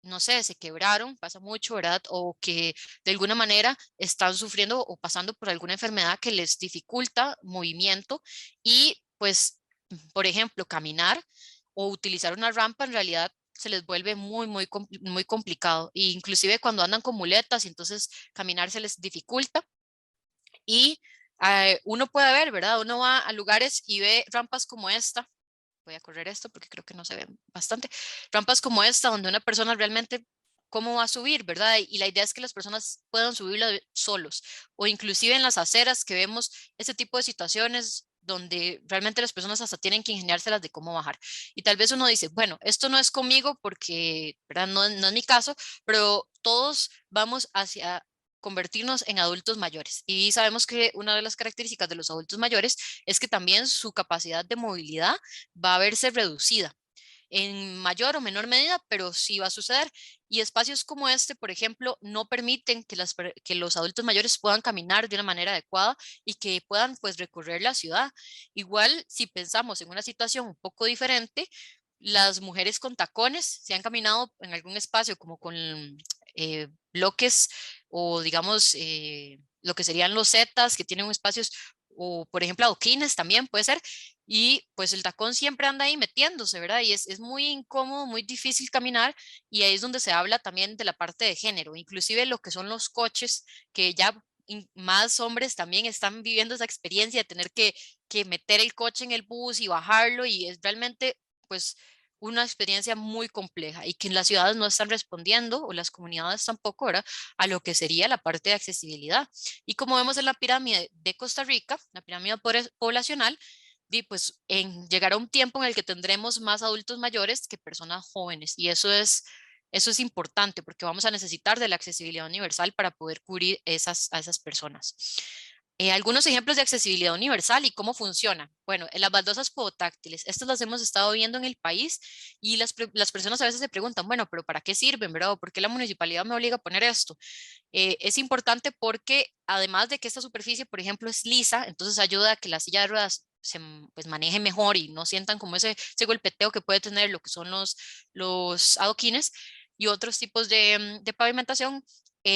[SPEAKER 1] no sé, se quebraron, pasa mucho, ¿verdad? O que de alguna manera están sufriendo o pasando por alguna enfermedad que les dificulta movimiento y pues, por ejemplo, caminar o utilizar una rampa en realidad se les vuelve muy, muy, muy complicado. E inclusive cuando andan con muletas y entonces caminar se les dificulta y Uno puede ver, ¿verdad? Uno va a lugares y ve rampas como esta. Voy a correr esto porque creo que no se ve bastante. Rampas como esta, donde una persona realmente, ¿cómo va a subir, verdad? Y la idea es que las personas puedan subirlo solos, o inclusive en las aceras que vemos ese tipo de situaciones donde realmente las personas hasta tienen que ingeniárselas de cómo bajar. Y tal vez uno dice, bueno, esto no es conmigo porque, ¿verdad? No es mi caso, pero todos vamos hacia convertirnos en adultos mayores. Y sabemos que una de las características de los adultos mayores es que también su capacidad de movilidad va a verse reducida en mayor o menor medida, pero sí va a suceder. Y espacios como este, por ejemplo, no permiten que los adultos mayores puedan caminar de una manera adecuada y que puedan pues recorrer la ciudad. Igual, si pensamos en una situación un poco diferente, las mujeres con tacones, si han caminado en algún espacio como con bloques o digamos lo que serían los zetas que tienen espacios o por ejemplo adoquines también puede ser, y pues el tacón siempre anda ahí metiéndose, ¿verdad? Y es muy incómodo, muy difícil caminar, y ahí es donde se habla también de la parte de género, inclusive lo que son los coches, que ya más hombres también están viviendo esa experiencia de tener que meter el coche en el bus y bajarlo, y es realmente pues una experiencia muy compleja y que en las ciudades no están respondiendo, o las comunidades tampoco, ¿verdad? A lo que sería la parte de accesibilidad. Y como vemos en la pirámide de Costa Rica, la pirámide poblacional, pues llegará un tiempo en el que tendremos más adultos mayores que personas jóvenes, y eso es importante porque vamos a necesitar de la accesibilidad universal para poder cubrir a esas personas. Algunos ejemplos de accesibilidad universal y cómo funciona. Bueno, en las baldosas podotáctiles, estas las hemos estado viendo en el país, y las personas a veces se preguntan, bueno, pero ¿para qué sirven, verdad? ¿Por qué la municipalidad me obliga a poner esto? Es importante porque además de que esta superficie, por ejemplo, es lisa, entonces ayuda a que la silla de ruedas pues, maneje mejor y no sientan como ese golpeteo que puede tener lo que son los adoquines y otros tipos de pavimentación.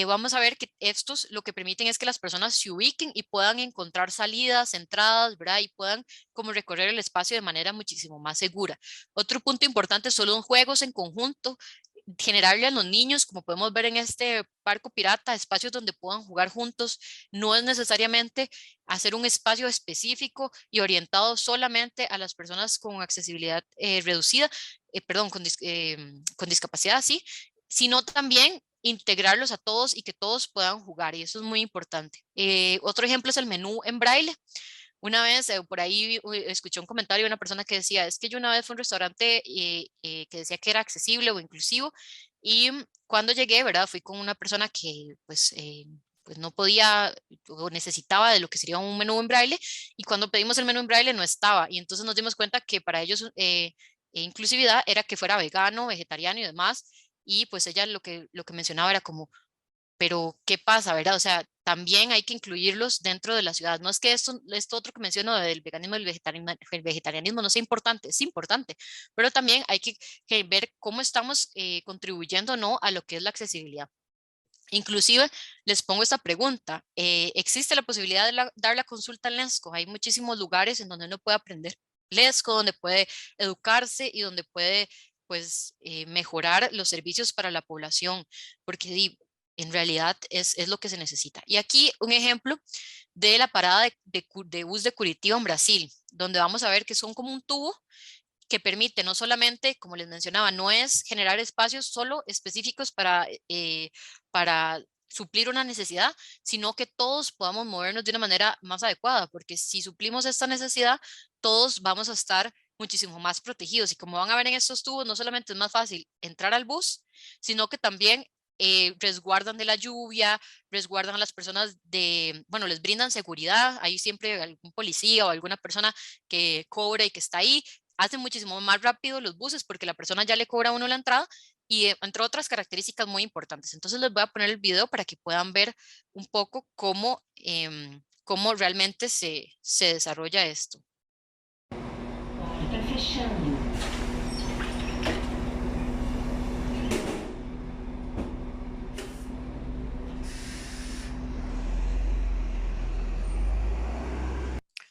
[SPEAKER 1] Vamos a ver que estos lo que permiten es que las personas se ubiquen y puedan encontrar salidas, entradas, ¿verdad? Y puedan como recorrer el espacio de manera muchísimo más segura. Otro punto importante son los juegos en conjunto, generarle a los niños, como podemos ver en este barco pirata, espacios donde puedan jugar juntos. No es necesariamente hacer un espacio específico y orientado solamente a las personas con accesibilidad reducida, perdón, con discapacidad, sí, sino también integrarlos a todos y que todos puedan jugar, y eso es muy importante. Otro ejemplo es el menú en braille. Una vez por ahí escuché un comentario de una persona que decía, es que yo una vez fui a un restaurante que decía que era accesible o inclusivo, y cuando llegué, ¿verdad? Fui con una persona que pues no podía o necesitaba de lo que sería un menú en braille, y cuando pedimos el menú en braille no estaba, y entonces nos dimos cuenta que para ellos inclusividad era que fuera vegano, vegetariano y demás, y pues ella lo que mencionaba era como, pero ¿qué pasa, verdad? O sea, también hay que incluirlos dentro de la ciudad. No es que esto otro que menciono del veganismo y el vegetarianismo no sea importante, es importante, pero también hay que ver cómo estamos contribuyendo o no a lo que es la accesibilidad. Inclusive les pongo esta pregunta, ¿existe la posibilidad de dar la consulta en Lesco? Hay muchísimos lugares en donde uno puede aprender Lesco, donde puede educarse y donde puede pues mejorar los servicios para la población, porque en realidad es lo que se necesita. Y aquí un ejemplo de la parada de bus de Curitiba en Brasil, donde vamos a ver que son como un tubo que permite no solamente, como les mencionaba, no es generar espacios solo específicos para suplir una necesidad, sino que todos podamos movernos de una manera más adecuada, porque si suplimos esta necesidad, todos vamos a estar muchísimo más protegidos. Y como van a ver en estos tubos, no solamente es más fácil entrar al bus, sino que también resguardan de la lluvia, resguardan a las personas bueno, les brindan seguridad. Hay siempre algún policía o alguna persona que cobra y que está ahí. Hacen muchísimo más rápido los buses porque la persona ya le cobra a uno la entrada, y entre otras características muy importantes. Entonces les voy a poner el video para que puedan ver un poco cómo realmente se desarrolla esto.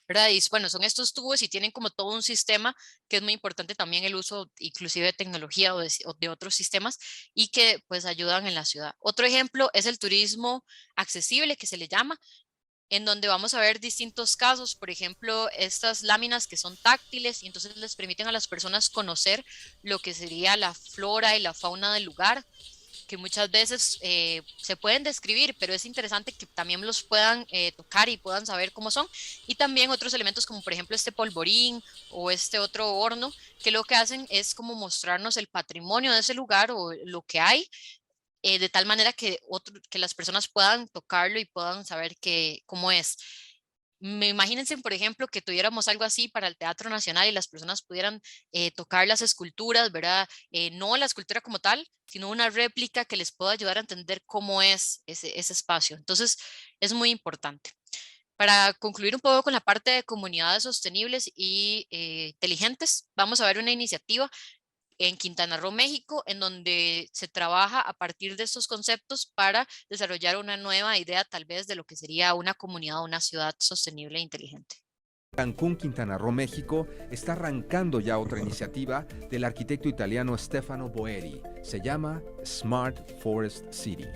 [SPEAKER 1] ¿Verdad? Y bueno, son estos tubos y tienen como todo un sistema que es muy importante también el uso inclusive de tecnología o de otros sistemas, y que pues ayudan en la ciudad. Otro ejemplo es el turismo accesible, que se le llama. en donde vamos a ver distintos casos, por ejemplo, estas láminas que son táctiles y entonces les permiten a las personas conocer lo que sería la flora y la fauna del lugar, que muchas veces se pueden describir, pero es interesante que también los puedan tocar y puedan saber cómo son. Y también otros elementos como por ejemplo este polvorín o este otro horno, que lo que hacen es como mostrarnos el patrimonio de ese lugar o lo que hay, de tal manera que las personas puedan tocarlo y puedan saber cómo es. Me imagínense, por ejemplo, que tuviéramos algo así para el Teatro Nacional y las personas pudieran tocar las esculturas, ¿verdad? No la escultura como tal, sino una réplica que les pueda ayudar a entender cómo es ese espacio. Entonces, es muy importante. Para concluir un poco con la parte de comunidades sostenibles y inteligentes, vamos a ver una iniciativa en Quintana Roo, México, en donde se trabaja a partir de estos conceptos para desarrollar una nueva idea tal vez de lo que sería una comunidad o una ciudad sostenible e inteligente.
[SPEAKER 4] Cancún, Quintana Roo, México, está arrancando ya otra iniciativa del arquitecto italiano Stefano Boeri. Se llama Smart Forest City.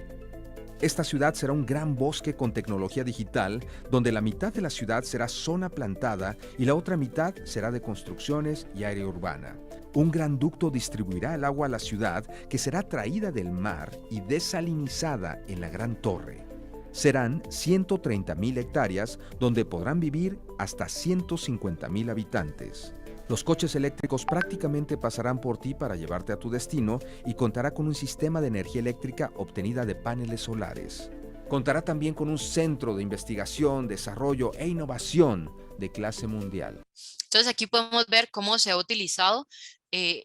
[SPEAKER 4] Esta ciudad será un gran bosque con tecnología digital, donde la mitad de la ciudad será zona plantada y la otra mitad será de construcciones y área urbana. Un gran ducto distribuirá el agua a la ciudad, que será traída del mar y desalinizada en la Gran Torre. Serán 130,000 hectáreas donde podrán vivir hasta 150,000 habitantes. Los coches eléctricos prácticamente pasarán por ti para llevarte a tu destino y contará con un sistema de energía eléctrica obtenida de paneles solares. Contará también con un centro de investigación, desarrollo e innovación de clase mundial.
[SPEAKER 1] Entonces aquí podemos ver cómo se ha utilizado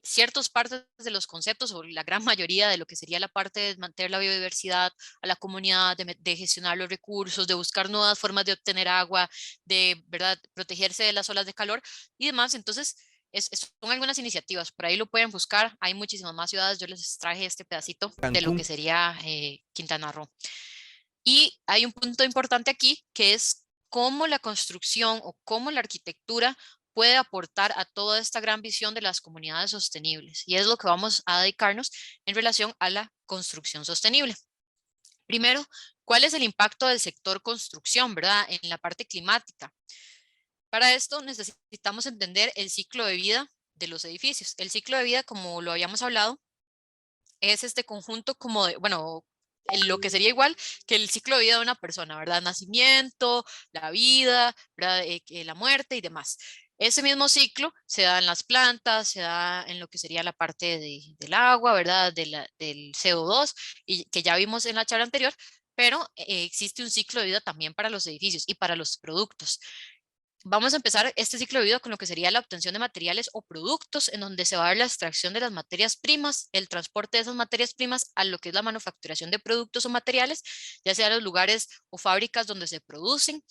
[SPEAKER 1] ciertas partes de los conceptos o la gran mayoría de lo que sería la parte de mantener la biodiversidad a la comunidad, de gestionar los recursos, de buscar nuevas formas de obtener agua, de ¿verdad? Protegerse de las olas de calor y demás. Entonces, son algunas iniciativas, por ahí lo pueden buscar, hay muchísimas más ciudades, yo les traje este pedacito de lo que
[SPEAKER 4] Cancún.
[SPEAKER 1] sería Quintana Roo. Y hay un punto importante aquí que es cómo la construcción o cómo la arquitectura puede aportar a toda esta gran visión de las comunidades sostenibles. Y es lo que vamos a dedicarnos en relación a la construcción sostenible. Primero, ¿cuál es el impacto del sector construcción, verdad, en la parte climática? Para esto necesitamos entender el ciclo de vida de los edificios. El ciclo de vida, como lo habíamos hablado, es este conjunto como de, bueno, lo que sería igual que el ciclo de vida de una persona, ¿verdad? Nacimiento, la vida, ¿verdad? La muerte y demás. Ese mismo ciclo se da en las plantas, se da en lo que sería la parte del agua, ¿verdad? Del CO2, y que ya vimos en la charla anterior, pero existe un ciclo de vida también para los edificios y para los productos. Vamos a empezar este ciclo de vida con lo que sería la obtención de materiales o productos, en donde se va a dar la extracción de las materias primas, el transporte de esas materias primas a lo que es la manufacturación de productos o materiales, ya sea los lugares o fábricas donde se producen.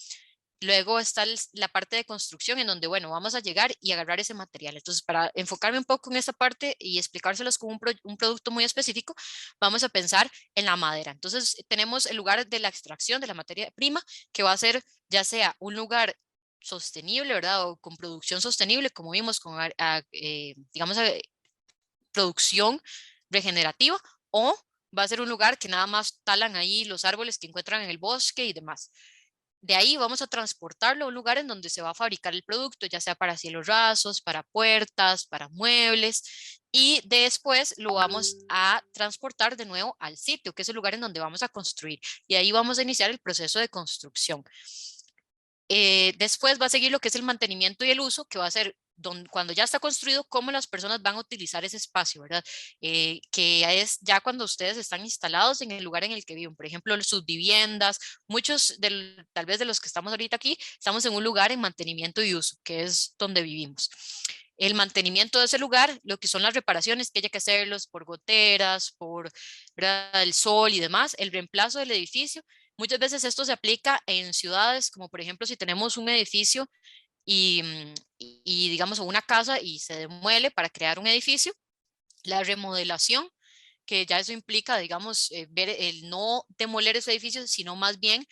[SPEAKER 1] Luego está la parte de construcción, en donde, bueno, vamos a llegar y agarrar ese material. Entonces, para enfocarme un poco en esta parte y explicárselos con un producto muy específico, vamos a pensar en la madera. Entonces, tenemos el lugar de la extracción de la materia prima, que va a ser ya sea un lugar sostenible, ¿verdad? O con producción sostenible, como vimos, con, digamos, producción regenerativa, o va a ser un lugar que nada más talan ahí los árboles que encuentran en el bosque y demás. De ahí vamos a transportarlo a un lugar en donde se va a fabricar el producto, ya sea para cielos rasos, para puertas, para muebles, y después lo vamos a transportar de nuevo al sitio, que es el lugar en donde vamos a construir, y ahí vamos a iniciar el proceso de construcción. Después va a seguir lo que es el mantenimiento y el uso, que va a ser cuando ya está construido, cómo las personas van a utilizar ese espacio, ¿verdad? Que es ya cuando ustedes están instalados en el lugar en el que viven. Por ejemplo, sus viviendas, muchos tal vez de los que estamos ahorita aquí, estamos en un lugar en mantenimiento y uso, que es donde vivimos. El mantenimiento de ese lugar, lo que son las reparaciones que haya que hacerlos por goteras, por, ¿verdad? El sol y demás, el reemplazo del edificio. Muchas veces esto se aplica en ciudades, como por ejemplo si tenemos un edificio y digamos una casa y se demuele para crear un edificio, la remodelación, que ya eso implica, digamos, ver el no demoler ese edificio, sino más bien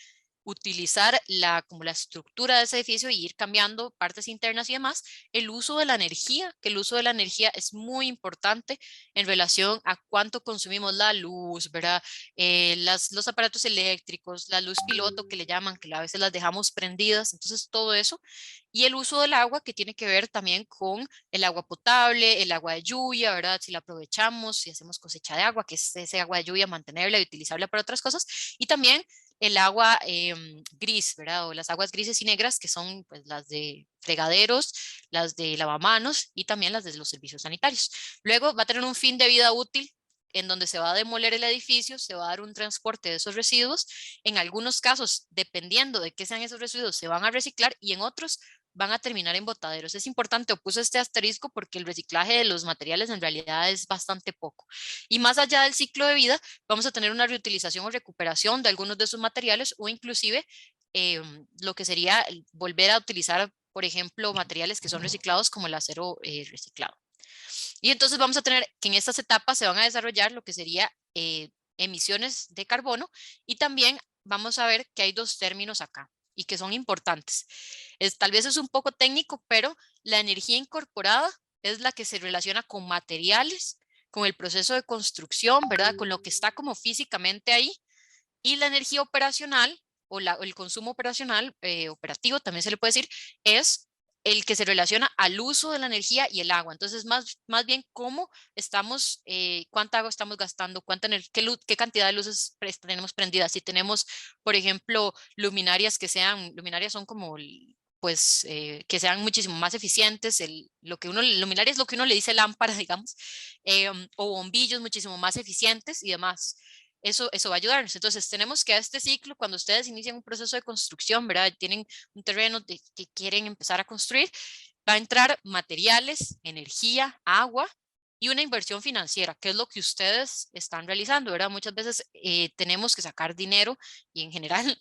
[SPEAKER 1] utilizar como la estructura de ese edificio y ir cambiando partes internas y demás, el uso de la energía, que el uso de la energía es muy importante en relación a cuánto consumimos la luz, ¿verdad? Los aparatos eléctricos, la luz piloto que le llaman, que a veces las dejamos prendidas, entonces todo eso. Y el uso del agua, que tiene que ver también con el agua potable, el agua de lluvia, ¿verdad? Si la aprovechamos, si hacemos cosecha de agua, que es ese agua de lluvia, mantenerla y utilizarla para otras cosas. Y también el agua gris, ¿verdad? O las aguas grises y negras, que son pues las de fregaderos, las de lavamanos y también las de los servicios sanitarios. Luego va a tener un fin de vida útil en donde se va a demoler el edificio, se va a dar un transporte de esos residuos. En algunos casos, dependiendo de qué sean esos residuos, se van a reciclar y en otros van a terminar en botaderos. Es importante, puse este asterisco porque el reciclaje de los materiales en realidad es bastante poco. Y más allá del ciclo de vida, vamos a tener una reutilización o recuperación de algunos de esos materiales o inclusive lo que sería volver a utilizar, por ejemplo, materiales que son reciclados como el acero reciclado. Y entonces vamos a tener que en estas etapas se van a desarrollar lo que sería emisiones de carbono y también vamos a ver que hay dos términos acá y que son importantes. Tal vez es un poco técnico, pero la energía incorporada es la que se relaciona con materiales, con el proceso de construcción, ¿verdad? Con lo que está como físicamente ahí. Y la energía operacional o el consumo operacional, operativo también se le puede decir, es el que se relaciona al uso de la energía y el agua. Entonces, más bien cómo estamos, cuánta agua estamos gastando, qué cantidad de luces tenemos prendidas. Si tenemos, por ejemplo, luminarias son como pues que sean muchísimo más eficientes, luminaria es lo que uno le dice lámpara, digamos, o bombillos muchísimo más eficientes y demás. Eso va a ayudarnos. Entonces, tenemos que a este ciclo, cuando ustedes inician un proceso de construcción, ¿verdad? Tienen un terreno que quieren empezar a construir, va a entrar materiales, energía, agua y una inversión financiera, que es lo que ustedes están realizando, ¿verdad? Muchas veces tenemos que sacar dinero y en general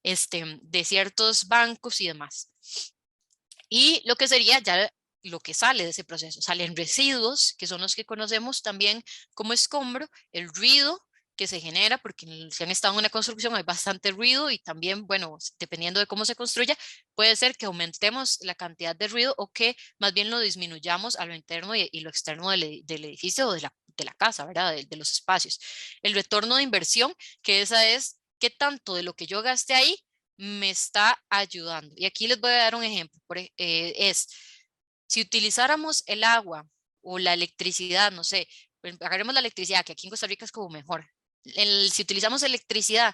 [SPEAKER 1] de ciertos bancos y demás. Y lo que sería ya lo que sale de ese proceso, salen residuos, que son los que conocemos también como escombro, el ruido que se genera, porque si han estado en una construcción hay bastante ruido y también, bueno, dependiendo de cómo se construya, puede ser que aumentemos la cantidad de ruido o que más bien lo disminuyamos a lo interno y lo externo del edificio o de la casa, ¿verdad? De los espacios. El retorno de inversión, que esa es qué tanto de lo que yo gasté ahí me está ayudando. Y aquí les voy a dar un ejemplo. Si utilizáramos el agua o la electricidad, no sé, agarremos la electricidad, que aquí en Costa Rica es como mejor. Si utilizamos electricidad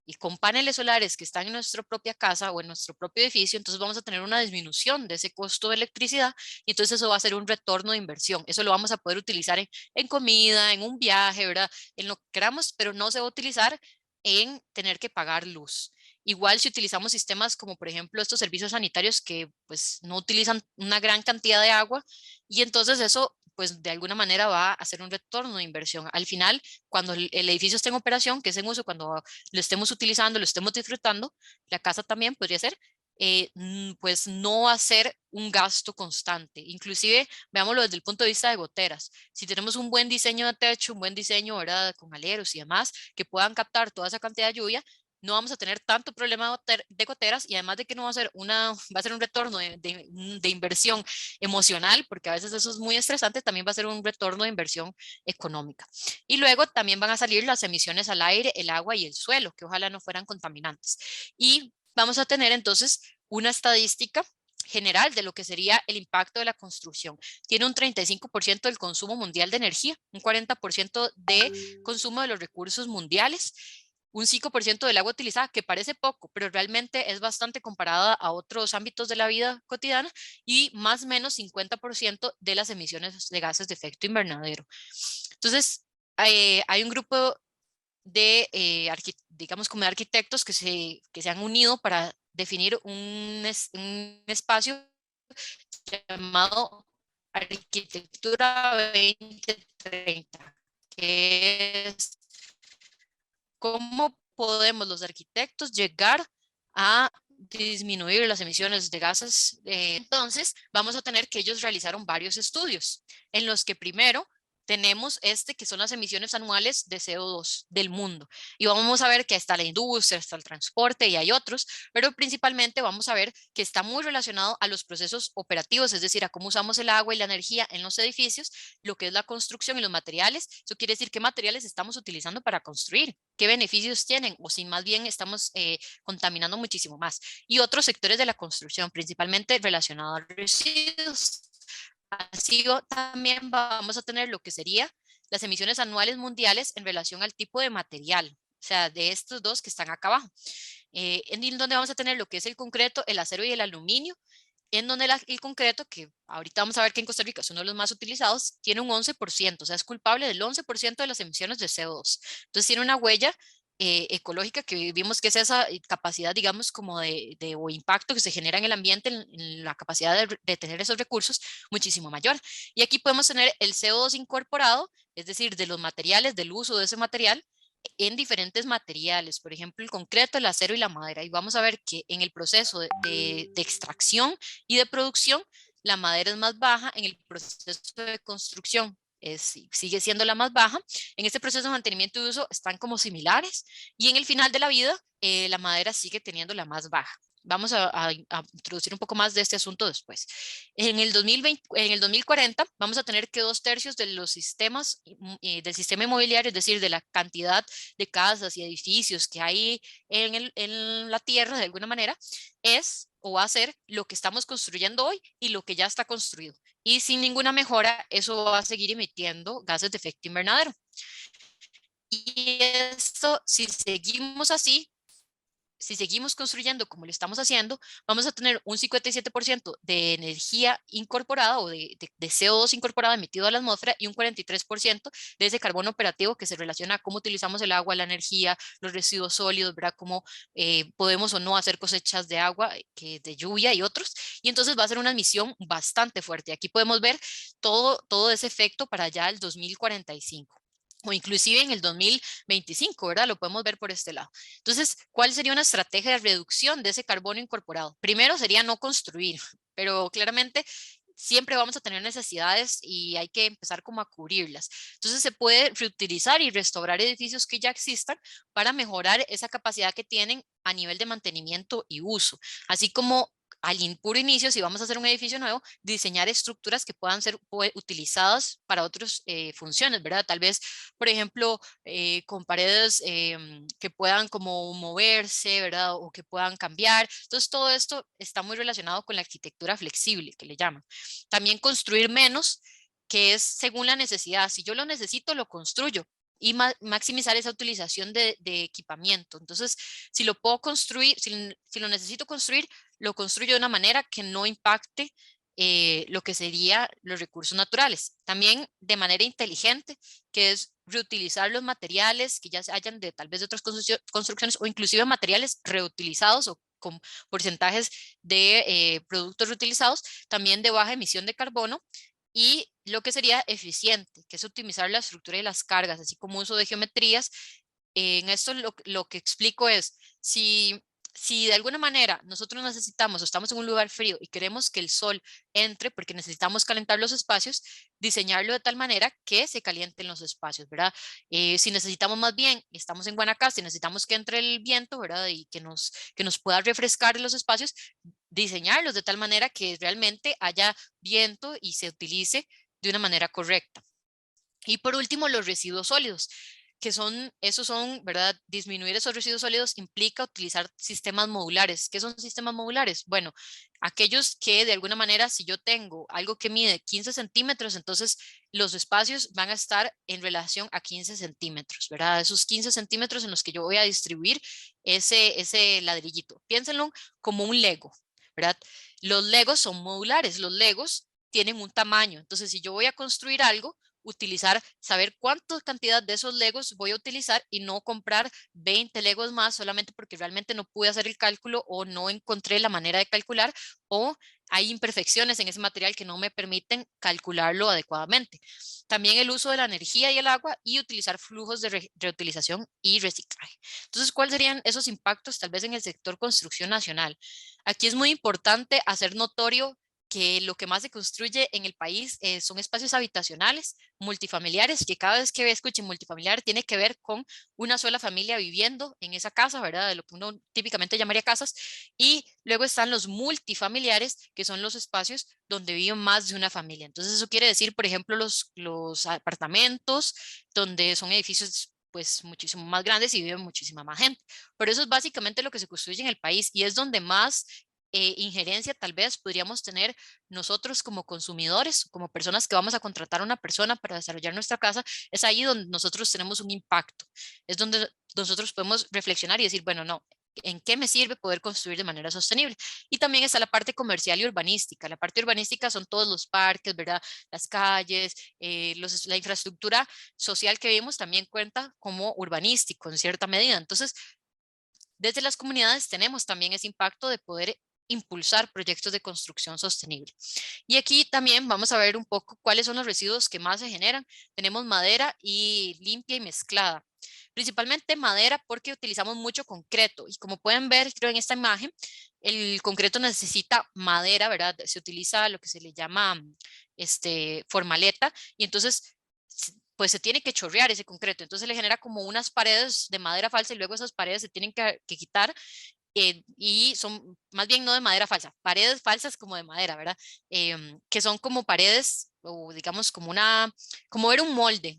[SPEAKER 1] y con paneles solares que están en nuestra propia casa o en nuestro propio edificio, entonces vamos a tener una disminución de ese costo de electricidad y entonces eso va a ser un retorno de inversión. Eso lo vamos a poder utilizar en comida, en un viaje, ¿verdad? En lo que queramos, pero no se va a utilizar en tener que pagar luz. Igual si utilizamos sistemas como por ejemplo estos servicios sanitarios que pues no utilizan una gran cantidad de agua y entonces eso pues de alguna manera va a hacer un retorno de inversión. Al final, cuando el edificio esté en operación, que es en uso, cuando lo estemos utilizando, lo estemos disfrutando, la casa también podría ser, pues no va a ser un gasto constante. Inclusive, veámoslo desde el punto de vista de goteras. Si tenemos un buen diseño de techo, un buen diseño, ¿verdad? Con aleros y demás, que puedan captar toda esa cantidad de lluvia, no vamos a tener tanto problema de goteras y además de que no va a ser va a ser un retorno de inversión emocional, porque a veces eso es muy estresante, también va a ser un retorno de inversión económica. Y luego también van a salir las emisiones al aire, el agua y el suelo, que ojalá no fueran contaminantes. Y vamos a tener entonces una estadística general de lo que sería el impacto de la construcción. Tiene un 35% del consumo mundial de energía, un 40% de consumo de los recursos mundiales, un 5% del agua utilizada, que parece poco, pero realmente es bastante comparada a otros ámbitos de la vida cotidiana, y más o menos 50% de las emisiones de gases de efecto invernadero. Entonces, hay un grupo de, digamos, como de arquitectos que se han unido para definir un espacio llamado Arquitectura 2030, que es cómo podemos los arquitectos llegar a disminuir las emisiones de gases. Entonces, vamos a tener que ellos realizaron varios estudios en los que primero tenemos que son las emisiones anuales de CO2 del mundo. Y vamos a ver que está la industria, está el transporte y hay otros, pero principalmente vamos a ver que está muy relacionado a los procesos operativos, es decir, a cómo usamos el agua y la energía en los edificios, lo que es la construcción y los materiales. Eso quiere decir qué materiales estamos utilizando para construir, qué beneficios tienen, o si más bien estamos contaminando muchísimo más. Y otros sectores de la construcción, principalmente relacionados a residuos. Así también vamos a tener lo que sería las emisiones anuales mundiales en relación al tipo de material, o sea, de estos dos que están acá abajo, en donde vamos a tener lo que es el concreto, el acero y el aluminio, en donde el concreto, que ahorita vamos a ver que en Costa Rica es uno de los más utilizados, tiene un 11%, o sea, es culpable del 11% de las emisiones de CO2. Entonces tiene una huella ecológica que vimos que es esa capacidad, digamos, como o impacto que se genera en el ambiente, en la capacidad de tener esos recursos muchísimo mayor. Y aquí podemos tener el CO2 incorporado, es decir, de los materiales, del uso de ese material, en diferentes materiales, por ejemplo, el concreto, el acero y la madera. Y vamos a ver que en el proceso de extracción y de producción, la madera es más baja, en el proceso de construcción sigue siendo la más baja, en este proceso de mantenimiento y uso están como similares, y en el final de la vida, la madera sigue teniendo la más baja. Vamos a introducir un poco más de este asunto después. En el 2020, en el 2040 vamos a tener que 2/3 de los sistemas del sistema inmobiliario, es decir, de la cantidad de casas y edificios que hay en la tierra de alguna manera, es o va a ser lo que estamos construyendo hoy y lo que ya está construido. Y sin ninguna mejora, eso va a seguir emitiendo gases de efecto invernadero. Y esto, si seguimos construyendo como lo estamos haciendo, vamos a tener un 57% de energía incorporada o de CO2 incorporada emitido a la atmósfera y un 43% de ese carbono operativo que se relaciona a cómo utilizamos el agua, la energía, los residuos sólidos, ¿verdad? Cómo podemos o no hacer cosechas de agua, de lluvia y otros. Y entonces va a ser una emisión bastante fuerte. Aquí podemos ver todo ese efecto para allá el 2045 o inclusive en el 2025, ¿verdad? Lo podemos ver por este lado. Entonces, ¿cuál sería una estrategia de reducción de ese carbono incorporado? Primero sería no construir, pero claramente siempre vamos a tener necesidades y hay que empezar como a cubrirlas. Entonces se puede reutilizar y restaurar edificios que ya existan para mejorar esa capacidad que tienen a nivel de mantenimiento y uso, así como al puro inicio, si vamos a hacer un edificio nuevo, diseñar estructuras que puedan ser utilizadas para otras funciones, ¿verdad? Tal vez, por ejemplo, con paredes que puedan como moverse, ¿verdad? O que puedan cambiar. Entonces, todo esto está muy relacionado con la arquitectura flexible, que le llaman. También construir menos, que es según la necesidad. Si yo lo necesito, lo construyo. Y maximizar esa utilización de equipamiento. Entonces, si lo puedo construir, si lo necesito construir, lo construyo de una manera que no impacte lo que serían los recursos naturales. También de manera inteligente, que es reutilizar los materiales que ya se hayan de tal vez de otras construcciones o inclusive materiales reutilizados o con porcentajes de productos reutilizados, también de baja emisión de carbono. Y lo que sería eficiente, que es optimizar la estructura y las cargas, así como uso de geometrías. En esto lo que explico es, si de alguna manera nosotros necesitamos o estamos en un lugar frío y queremos que el sol entre porque necesitamos calentar los espacios, diseñarlo de tal manera que se calienten los espacios, ¿verdad? Si necesitamos más bien, estamos en Guanacaste y necesitamos que entre el viento, ¿verdad? Y que nos pueda refrescar los espacios, diseñarlos de tal manera que realmente haya viento y se utilice de una manera correcta. Y por último, los residuos sólidos, que esos son, ¿verdad? Disminuir esos residuos sólidos implica utilizar sistemas modulares. ¿Qué son sistemas modulares? Bueno, aquellos que de alguna manera, si yo tengo algo que mide 15 centímetros, entonces los espacios van a estar en relación a 15 centímetros, ¿verdad? Esos 15 centímetros en los que yo voy a distribuir ese ladrillito. Piénsenlo como un Lego, ¿verdad? Los Legos son modulares, los Legos tienen un tamaño. Entonces, si yo voy a construir algo, saber cuánta cantidad de esos Legos voy a utilizar y no comprar 20 Legos más solamente porque realmente no pude hacer el cálculo o no encontré la manera de calcular o hay imperfecciones en ese material que no me permiten calcularlo adecuadamente. También el uso de la energía y el agua y utilizar flujos de reutilización y reciclaje. Entonces, ¿cuáles serían esos impactos tal vez en el sector construcción nacional? Aquí es muy importante hacer notorio que lo que más se construye en el país son espacios habitacionales, multifamiliares, que cada vez que escuchen multifamiliar tiene que ver con una sola familia viviendo en esa casa, ¿verdad? De lo que uno típicamente llamaría casas. Y luego están los multifamiliares, que son los espacios donde viven más de una familia. Entonces eso quiere decir, por ejemplo, los apartamentos, donde son edificios pues muchísimo más grandes y viven muchísima más gente. Pero eso es básicamente lo que se construye en el país y es donde más injerencia tal vez podríamos tener nosotros como consumidores, como personas que vamos a contratar a una persona para desarrollar nuestra casa. Es ahí donde nosotros tenemos un impacto, es donde nosotros podemos reflexionar y decir, bueno, no, ¿en qué me sirve poder construir de manera sostenible? Y también está la parte comercial y urbanística. La parte urbanística son todos los parques, ¿verdad? Las calles, la infraestructura social que vimos también cuenta como urbanístico en cierta medida. Entonces, desde las comunidades tenemos también ese impacto de poder impulsar proyectos de construcción sostenible. Y aquí también vamos a ver un poco cuáles son los residuos que más se generan. Tenemos madera y limpia y mezclada. Principalmente madera porque utilizamos mucho concreto y como pueden ver, creo en esta imagen, el concreto necesita madera, ¿verdad? Se utiliza lo que se le llama formaleta y entonces pues se tiene que chorrear ese concreto, entonces le genera como unas paredes de madera falsa y luego esas paredes se tienen que quitar y son más bien no de madera falsa, paredes falsas como de madera, ¿verdad? Que son como paredes o digamos como ver un molde,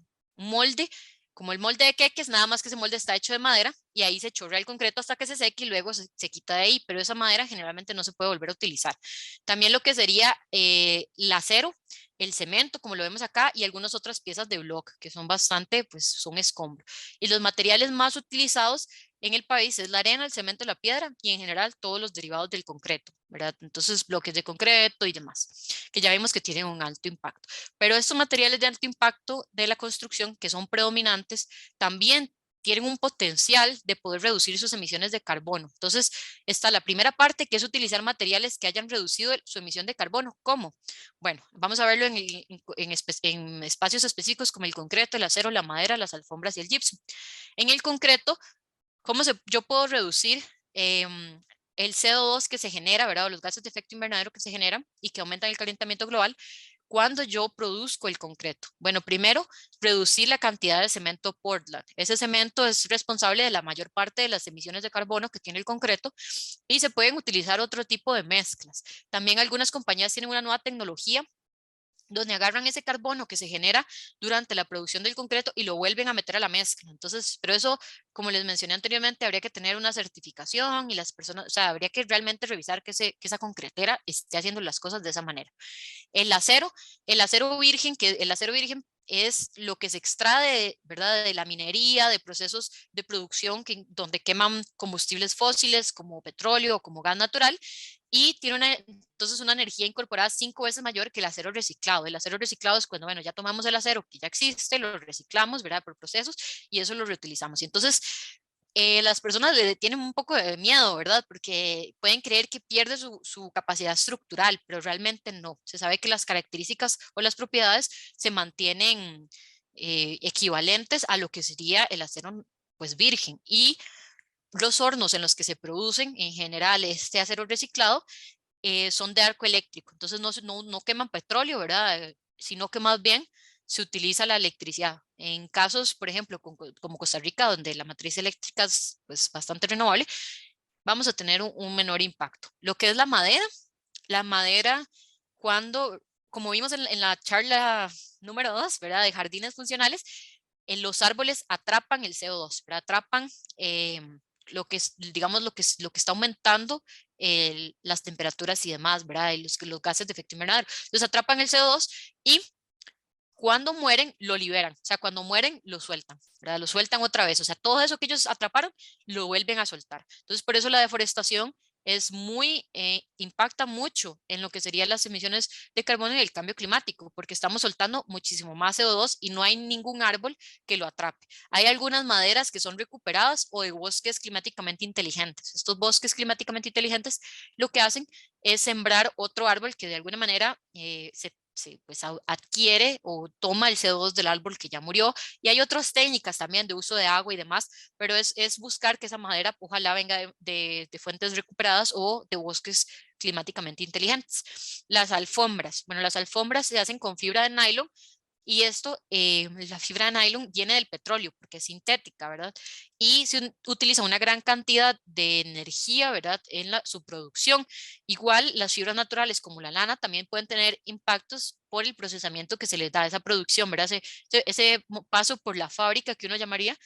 [SPEAKER 1] como el molde de queques, nada más que ese molde está hecho de madera y ahí se chorrea el concreto hasta que se seque y luego se quita de ahí, pero esa madera generalmente no se puede volver a utilizar. También lo que sería el acero, el cemento, como lo vemos acá, y algunas otras piezas de bloque que son bastante, pues son escombros. Y los materiales más utilizados en el país es la arena, el cemento, la piedra y en general todos los derivados del concreto, ¿verdad? Entonces bloques de concreto y demás, que ya vimos que tienen un alto impacto. Pero estos materiales de alto impacto de la construcción, que son predominantes, también tienen un potencial de poder reducir sus emisiones de carbono. Entonces, está la primera parte, que es utilizar materiales que hayan reducido su emisión de carbono. ¿Cómo? Bueno, vamos a verlo en espacios específicos como el concreto, el acero, la madera, las alfombras y el gipsum. En el concreto, yo puedo reducir el CO2 que se genera, ¿verdad? O los gases de efecto invernadero que se generan y que aumentan el calentamiento global cuando yo produzco el concreto? Bueno, primero, reducir la cantidad de cemento Portland. Ese cemento es responsable de la mayor parte de las emisiones de carbono que tiene el concreto y se pueden utilizar otro tipo de mezclas. También algunas compañías tienen una nueva tecnología donde agarran ese carbono que se genera durante la producción del concreto y lo vuelven a meter a la mezcla. Entonces, pero eso, como les mencioné anteriormente, habría que tener una certificación y las personas, o sea, habría que realmente revisar que esa concretera esté haciendo las cosas de esa manera. El acero, el acero virgen es lo que se extrae, ¿verdad? De la minería, de procesos de producción donde queman combustibles fósiles como petróleo o como gas natural y tiene entonces una energía incorporada 5 veces mayor que el acero reciclado. El acero reciclado es cuando, bueno, ya tomamos el acero que ya existe, lo reciclamos, ¿verdad? Por procesos y eso lo reutilizamos. Y entonces las personas le tienen un poco de miedo, ¿verdad? Porque pueden creer que pierde su capacidad estructural, pero realmente no. Se sabe que las características o las propiedades se mantienen equivalentes a lo que sería el acero pues virgen. Y los hornos en los que se producen en general este acero reciclado son de arco eléctrico, entonces no queman petróleo, ¿verdad? Sino que más bien se utiliza la electricidad. En casos, por ejemplo, como Costa Rica, donde la matriz eléctrica es pues, bastante renovable, vamos a tener un menor impacto. Lo que es la madera cuando, como vimos en la charla número 2, ¿verdad? De jardines funcionales, los árboles atrapan el CO2, ¿verdad? Atrapan lo que es, digamos, lo que está aumentando las temperaturas y demás, ¿verdad? Y los gases de efecto invernadero. Los atrapan el CO2 y cuando mueren lo liberan, o sea, cuando mueren lo sueltan, ¿verdad? Lo sueltan otra vez, o sea, todo eso que ellos atraparon lo vuelven a soltar. Entonces, por eso la deforestación impacta mucho en lo que serían las emisiones de carbono y el cambio climático, porque estamos soltando muchísimo más CO2 y no hay ningún árbol que lo atrape. Hay algunas maderas que son recuperadas o de bosques climáticamente inteligentes. Estos bosques climáticamente inteligentes lo que hacen es sembrar otro árbol que de alguna manera pues adquiere o toma el CO2 del árbol que ya murió. Y hay otras técnicas también de uso de agua y demás, pero es buscar que esa madera ojalá venga de fuentes recuperadas o de bosques climáticamente inteligentes. Las alfombras, bueno, las alfombras se hacen con fibra de nylon y esto, la fibra de nylon viene del petróleo porque es sintética, ¿verdad? Y se utiliza una gran cantidad de energía, ¿verdad? En su producción. Igual las fibras naturales como la lana también pueden tener impactos por el procesamiento que se les da a esa producción, ¿verdad? Ese paso por la fábrica que uno llamaría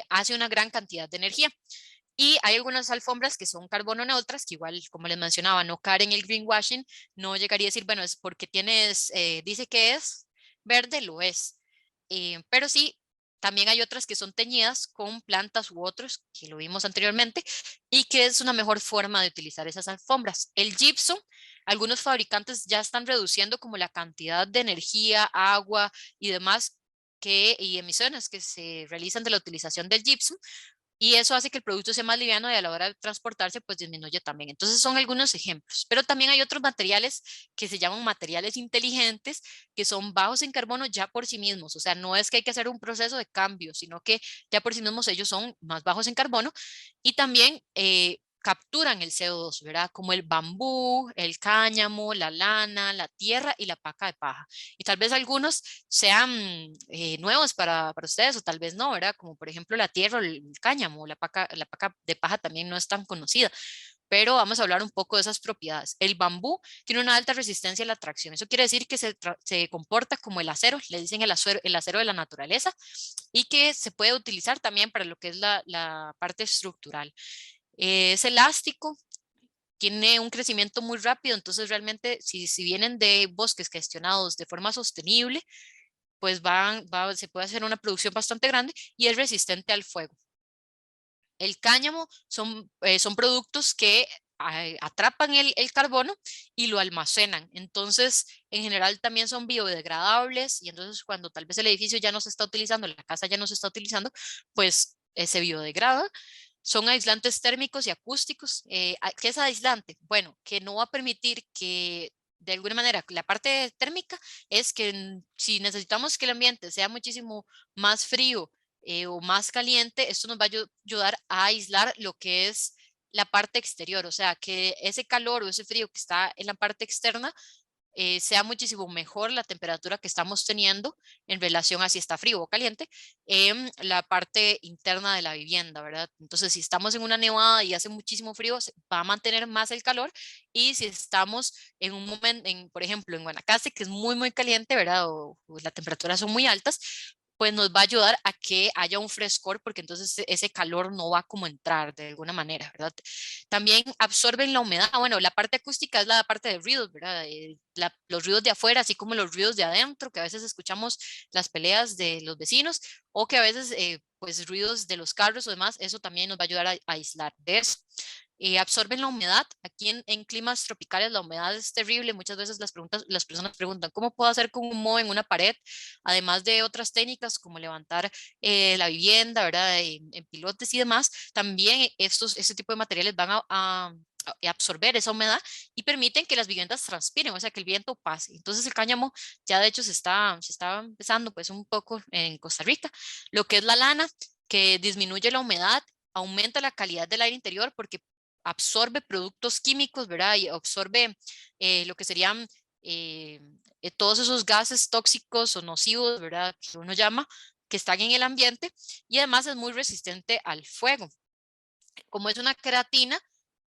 [SPEAKER 1] hace una gran cantidad de energía. Y hay algunas alfombras que son carbono neutras, que igual, como les mencionaba, no caen en el greenwashing, no llegaría a decir, bueno, es porque tienes, dice que es verde, lo es. Pero sí, también hay otras que son teñidas con plantas u otros, que lo vimos anteriormente, y que es una mejor forma de utilizar esas alfombras. El gypsum, algunos fabricantes ya están reduciendo como la cantidad de energía, agua y demás y emisiones que se realizan de la utilización del gypsum, y eso hace que el producto sea más liviano y a la hora de transportarse pues disminuye también. Entonces son algunos ejemplos, pero también hay otros materiales que se llaman materiales inteligentes, que son bajos en carbono ya por sí mismos, o sea, no es que hay que hacer un proceso de cambio, sino que ya por sí mismos ellos son más bajos en carbono y también capturan el CO2, ¿verdad? Como el bambú, el cáñamo, la lana, la tierra y la paca de paja. Y tal vez algunos sean nuevos para ustedes o tal vez no, ¿verdad? Como por ejemplo la tierra o el cáñamo, la paca de paja también no es tan conocida, pero vamos a hablar un poco de esas propiedades. El bambú tiene una alta resistencia a la tracción, eso quiere decir que se comporta como el acero, le dicen el acero de la naturaleza, y que se puede utilizar también para lo que es la parte estructural. Es elástico, tiene un crecimiento muy rápido, entonces realmente si vienen de bosques gestionados de forma sostenible, pues se puede hacer una producción bastante grande y es resistente al fuego. El cáñamo son productos que atrapan el carbono y lo almacenan. Entonces, en general también son biodegradables y entonces cuando tal vez el edificio ya no se está utilizando, la casa ya no se está utilizando, pues se biodegrada. Son aislantes térmicos y acústicos. ¿Qué es aislante? Bueno, que no va a permitir que de alguna manera la parte térmica es que si necesitamos que el ambiente sea muchísimo más frío o más caliente, esto nos va a ayudar a aislar lo que es la parte exterior, o sea, que ese calor o ese frío que está en la parte externa sea muchísimo mejor la temperatura que estamos teniendo en relación a si está frío o caliente en la parte interna de la vivienda, ¿verdad? Entonces, si estamos en una nevada y hace muchísimo frío, va a mantener más el calor, y si estamos en un momento, por ejemplo, en Guanacaste, que es muy, muy caliente, ¿verdad? O las temperaturas son muy altas, pues nos va a ayudar a que haya un frescor, porque entonces ese calor no va como a entrar de alguna manera, ¿verdad? También absorben la humedad. Bueno, la parte acústica es la parte de ruidos, ¿verdad? Los ruidos de afuera, así como los ruidos de adentro, que a veces escuchamos las peleas de los vecinos, o que a veces, pues, ruidos de los carros o demás, eso también nos va a ayudar a aislar de eso. Absorben la humedad. Aquí en climas tropicales la humedad es terrible. Muchas veces las personas preguntan, ¿cómo puedo hacer con un moho en una pared? Además de otras técnicas como levantar la vivienda, ¿verdad? En pilotes y demás, también este tipo de materiales van a absorber esa humedad y permiten que las viviendas transpiren, o sea, que el viento pase. Entonces el cáñamo ya de hecho se está empezando pues un poco en Costa Rica. Lo que es la lana, que disminuye la humedad, aumenta la calidad del aire interior porque absorbe productos químicos, ¿verdad? Y absorbe lo que serían todos esos gases tóxicos o nocivos, ¿verdad? Que uno llama, que están en el ambiente, y además es muy resistente al fuego. Como es una queratina,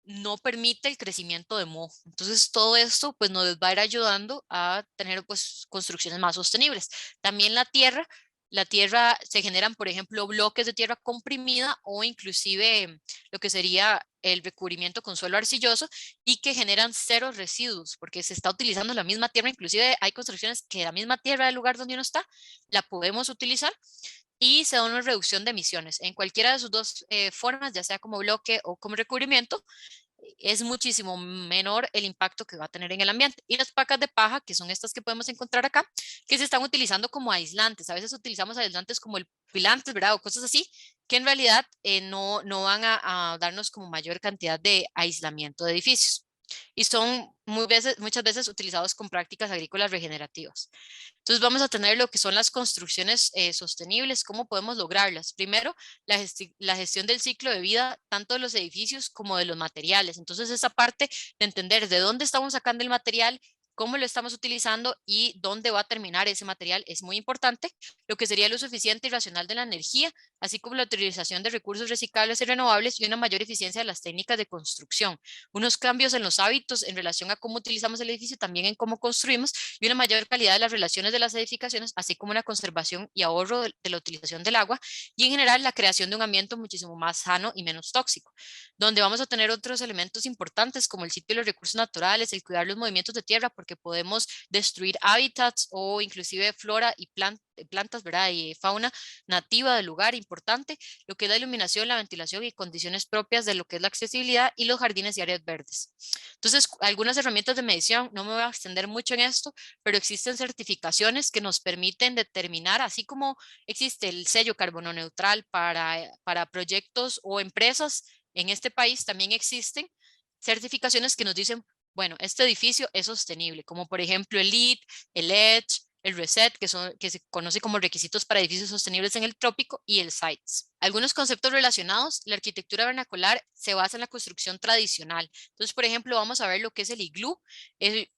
[SPEAKER 1] no permite el crecimiento de moho. Entonces, todo esto pues nos va a ir ayudando a tener pues construcciones más sostenibles. También la tierra se generan, por ejemplo, bloques de tierra comprimida o inclusive lo que sería el recubrimiento con suelo arcilloso, y que generan cero residuos porque se está utilizando la misma tierra. Inclusive hay construcciones que la misma tierra del lugar donde uno está la podemos utilizar y se da una reducción de emisiones. En cualquiera de sus dos formas, ya sea como bloque o como recubrimiento, es muchísimo menor el impacto que va a tener en el ambiente. Y las pacas de paja, que son estas que podemos encontrar acá, que se están utilizando como aislantes. A veces utilizamos aislantes como el pilantes, ¿verdad? O cosas así, que en realidad no van a darnos como mayor cantidad de aislamiento de edificios. y son muchas veces utilizados con prácticas agrícolas regenerativas. Entonces vamos a tener lo que son las construcciones sostenibles. ¿Cómo podemos lograrlas? Primero, la gestión del ciclo de vida, tanto de los edificios como de los materiales. Entonces esa parte de entender de dónde estamos sacando el material, cómo lo estamos utilizando y dónde va a terminar ese material es muy importante. Lo que sería el uso eficiente y racional de la energía, así como la utilización de recursos reciclables y renovables y una mayor eficiencia de las técnicas de construcción. Unos cambios en los hábitos en relación a cómo utilizamos el edificio, también en cómo construimos y una mayor calidad de las relaciones de las edificaciones, así como una conservación y ahorro de la utilización del agua y en general la creación de un ambiente muchísimo más sano y menos tóxico, donde vamos a tener otros elementos importantes como el sitio de los recursos naturales, el cuidar los movimientos de tierra, porque podemos destruir hábitats o inclusive flora y plantas, ¿verdad? Y fauna nativa del lugar, importante, lo que es la iluminación, la ventilación y condiciones propias de lo que es la accesibilidad y los jardines y áreas verdes. Entonces, algunas herramientas de medición, no me voy a extender mucho en esto, pero existen certificaciones que nos permiten determinar, así como existe el sello carbono neutral para proyectos o empresas en este país, también existen certificaciones que nos dicen, bueno, este edificio es sostenible, como por ejemplo el LEED, el EDGE, el RESET, que se conoce como requisitos para edificios sostenibles en el trópico, y el CITES. Algunos conceptos relacionados, la arquitectura vernacular se basa en la construcción tradicional. Entonces, por ejemplo, vamos a ver lo que es el iglú.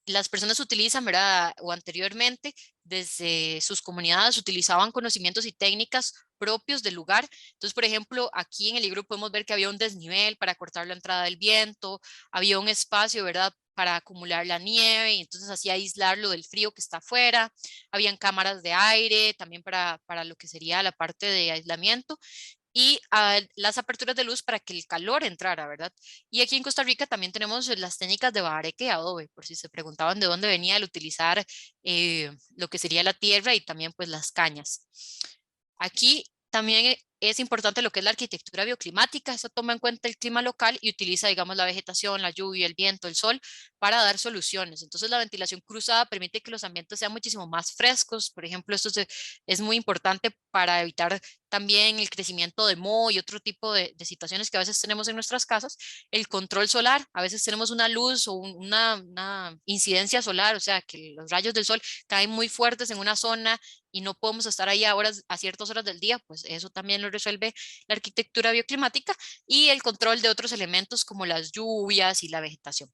[SPEAKER 1] Las personas utilizan, ¿verdad? O anteriormente, desde sus comunidades, utilizaban conocimientos y técnicas propios del lugar. Entonces, por ejemplo, aquí en el iglú podemos ver que había un desnivel para cortar la entrada del viento, había un espacio, ¿verdad?, para acumular la nieve y entonces así aislarlo del frío que está afuera. Habían cámaras de aire también para lo que sería la parte de aislamiento y las aperturas de luz para que el calor entrara, ¿verdad? Y aquí en Costa Rica también tenemos las técnicas de bareque y adobe, por si se preguntaban de dónde venía el utilizar lo que sería la tierra y también pues las cañas. Aquí también es importante lo que es la arquitectura bioclimática. Eso toma en cuenta el clima local y utiliza, digamos, la vegetación, la lluvia, el viento, el sol para dar soluciones. Entonces, la ventilación cruzada permite que los ambientes sean muchísimo más frescos. Por ejemplo, es muy importante para evitar también el crecimiento de moho y otro tipo de situaciones que a veces tenemos en nuestras casas. El control solar, a veces tenemos una luz o una incidencia solar, o sea, que los rayos del sol caen muy fuertes en una zona y no podemos estar ahí a ciertas horas del día, pues eso también lo resuelve la arquitectura bioclimática y el control de otros elementos como las lluvias y la vegetación.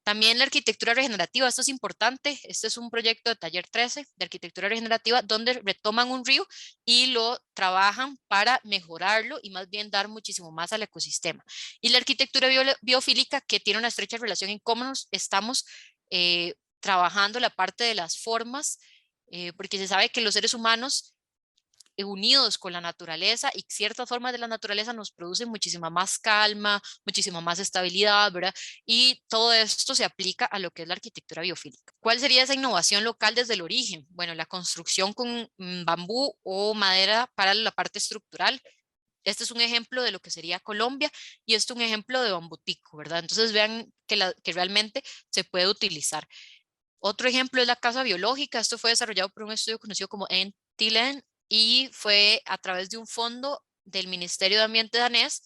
[SPEAKER 1] También la arquitectura regenerativa, esto es importante, este es un proyecto de Taller 13 de arquitectura regenerativa donde retoman un río y lo trabajan para mejorarlo y más bien dar muchísimo más al ecosistema. Y la arquitectura biofílica, que tiene una estrecha relación en cómo estamos trabajando la parte de las formas, porque se sabe que los seres humanos unidos con la naturaleza y ciertas formas de la naturaleza nos producen muchísima más calma, muchísima más estabilidad, ¿verdad? Y todo esto se aplica a lo que es la arquitectura biofílica. ¿Cuál sería esa innovación local desde el origen? Bueno, la construcción con bambú o madera para la parte estructural. Este es un ejemplo de lo que sería Colombia y este es un ejemplo de bambutico, ¿verdad? Entonces vean que realmente se puede utilizar. Otro ejemplo es la casa biológica. Esto fue desarrollado por un estudio conocido como NTLEN y fue a través de un fondo del Ministerio de Ambiente danés,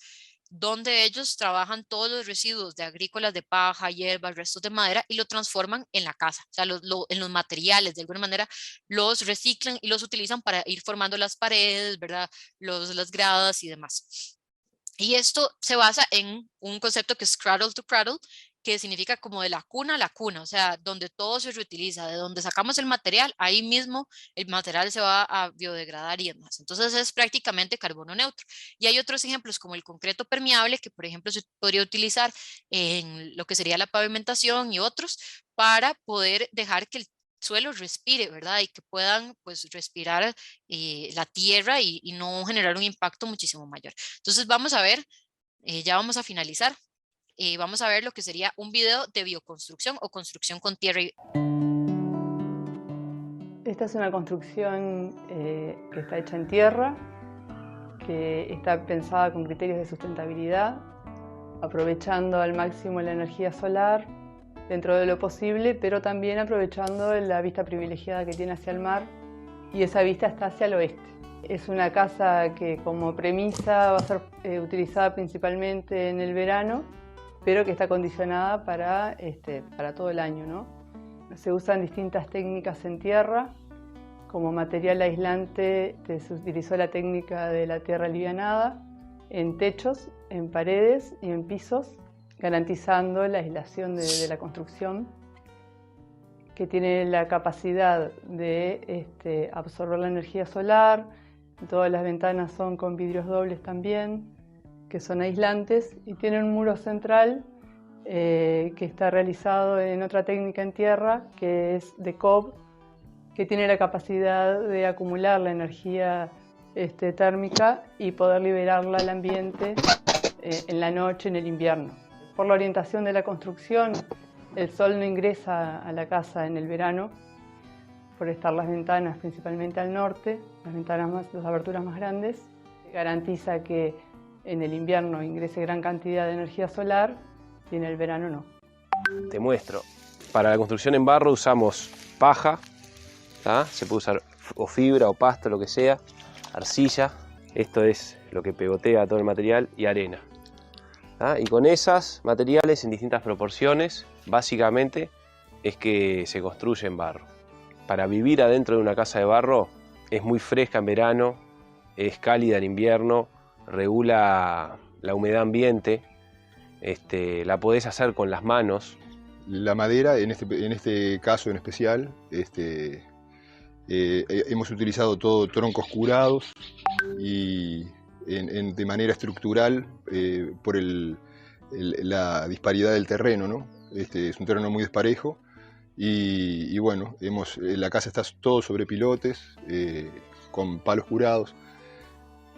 [SPEAKER 1] donde ellos trabajan todos los residuos de agrícolas de paja, hierbas, restos de madera y lo transforman en la casa. O sea, en los materiales, de alguna manera, los reciclan y los utilizan para ir formando las paredes, ¿verdad? Las gradas y demás. Y esto se basa en un concepto que es cradle to cradle, que significa como de la cuna a la cuna, o sea, donde todo se reutiliza, de donde sacamos el material, ahí mismo el material se va a biodegradar y demás. Entonces es prácticamente carbono neutro. Y hay otros ejemplos como el concreto permeable, que por ejemplo se podría utilizar en lo que sería la pavimentación y otros, para poder dejar que el suelo respire, ¿verdad? Y que puedan pues respirar la tierra y no generar un impacto muchísimo mayor. Entonces vamos a ver, ya vamos a finalizar. Vamos a ver lo que sería un video de bioconstrucción o construcción con tierra.
[SPEAKER 5] Esta es una construcción que está hecha en tierra, que está pensada con criterios de sustentabilidad, aprovechando al máximo la energía solar dentro de lo posible, pero también aprovechando la vista privilegiada que tiene hacia el mar, y esa vista está hacia el oeste. Es una casa que como premisa va a ser utilizada principalmente en el verano pero que está acondicionada para todo el año, ¿no? Se usan distintas técnicas en tierra. Como material aislante se utilizó la técnica de la tierra alivianada en techos, en paredes y en pisos, garantizando la aislación de la construcción, que tiene la capacidad de absorber la energía solar. Todas las ventanas son con vidrios dobles también, que son aislantes, y tiene un muro central que está realizado en otra técnica en tierra, que es de cob, que tiene la capacidad de acumular la energía térmica y poder liberarla al ambiente en la noche, en el invierno. Por la orientación de la construcción, el sol no ingresa a la casa en el verano, por estar las ventanas principalmente al norte, las aberturas más grandes. Garantiza que en el invierno ingrese gran cantidad de energía solar y en el verano no.
[SPEAKER 6] Te muestro. Para la construcción en barro usamos paja, ¿tá? Se puede usar o fibra o pasto, lo que sea, arcilla, esto es lo que pegotea todo el material, y arena. ¿Tá? Y con esos materiales en distintas proporciones, básicamente es que se construye en barro. Para vivir adentro de una casa de barro es muy fresca en verano, es cálida en invierno, regula la humedad ambiente, la podés hacer con las manos.
[SPEAKER 7] La madera, en este caso en especial, hemos utilizado todo troncos curados y de manera estructural por la disparidad del terreno, ¿no? Es un terreno muy desparejo y bueno, la casa está todo sobre pilotes, con palos curados.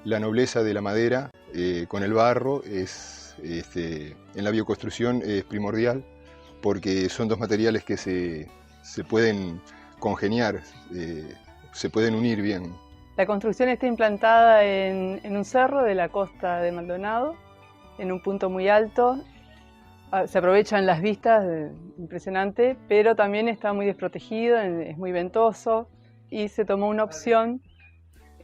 [SPEAKER 7] La nobleza de la madera con el barro en la bioconstrucción es primordial, porque son dos materiales que se pueden congeniar, se pueden unir bien.
[SPEAKER 5] La construcción está implantada en un cerro de la costa de Maldonado, en un punto muy alto. Se aprovechan las vistas, impresionante, pero también está muy desprotegido, es muy ventoso, y se tomó una opción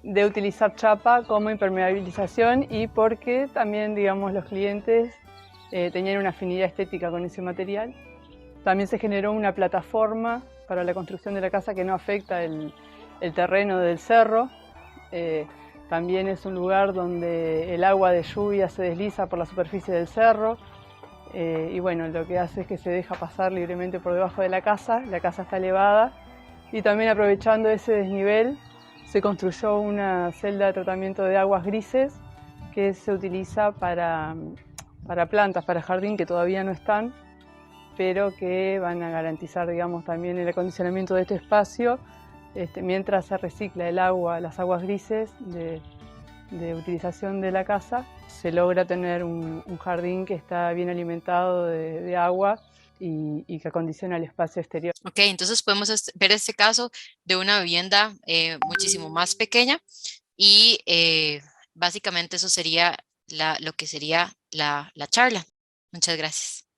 [SPEAKER 5] de utilizar chapa como impermeabilización, y porque también, digamos, los clientes tenían una afinidad estética con ese material. También se generó una plataforma para la construcción de la casa que no afecta el terreno del cerro. También es un lugar donde el agua de lluvia se desliza por la superficie del cerro, y bueno, lo que hace es que se deja pasar libremente por debajo de la casa está elevada, y también aprovechando ese desnivel se construyó una celda de tratamiento de aguas grises que se utiliza para plantas, para jardín, que todavía no están, pero que van a garantizar, digamos, también el acondicionamiento de este espacio, mientras se recicla el agua, las aguas grises de utilización de la casa. Se logra tener un jardín que está bien alimentado de agua y que acondiciona el espacio exterior.
[SPEAKER 1] Ok, entonces podemos ver este caso de una vivienda muchísimo más pequeña, y básicamente eso sería lo que sería la charla. Muchas gracias.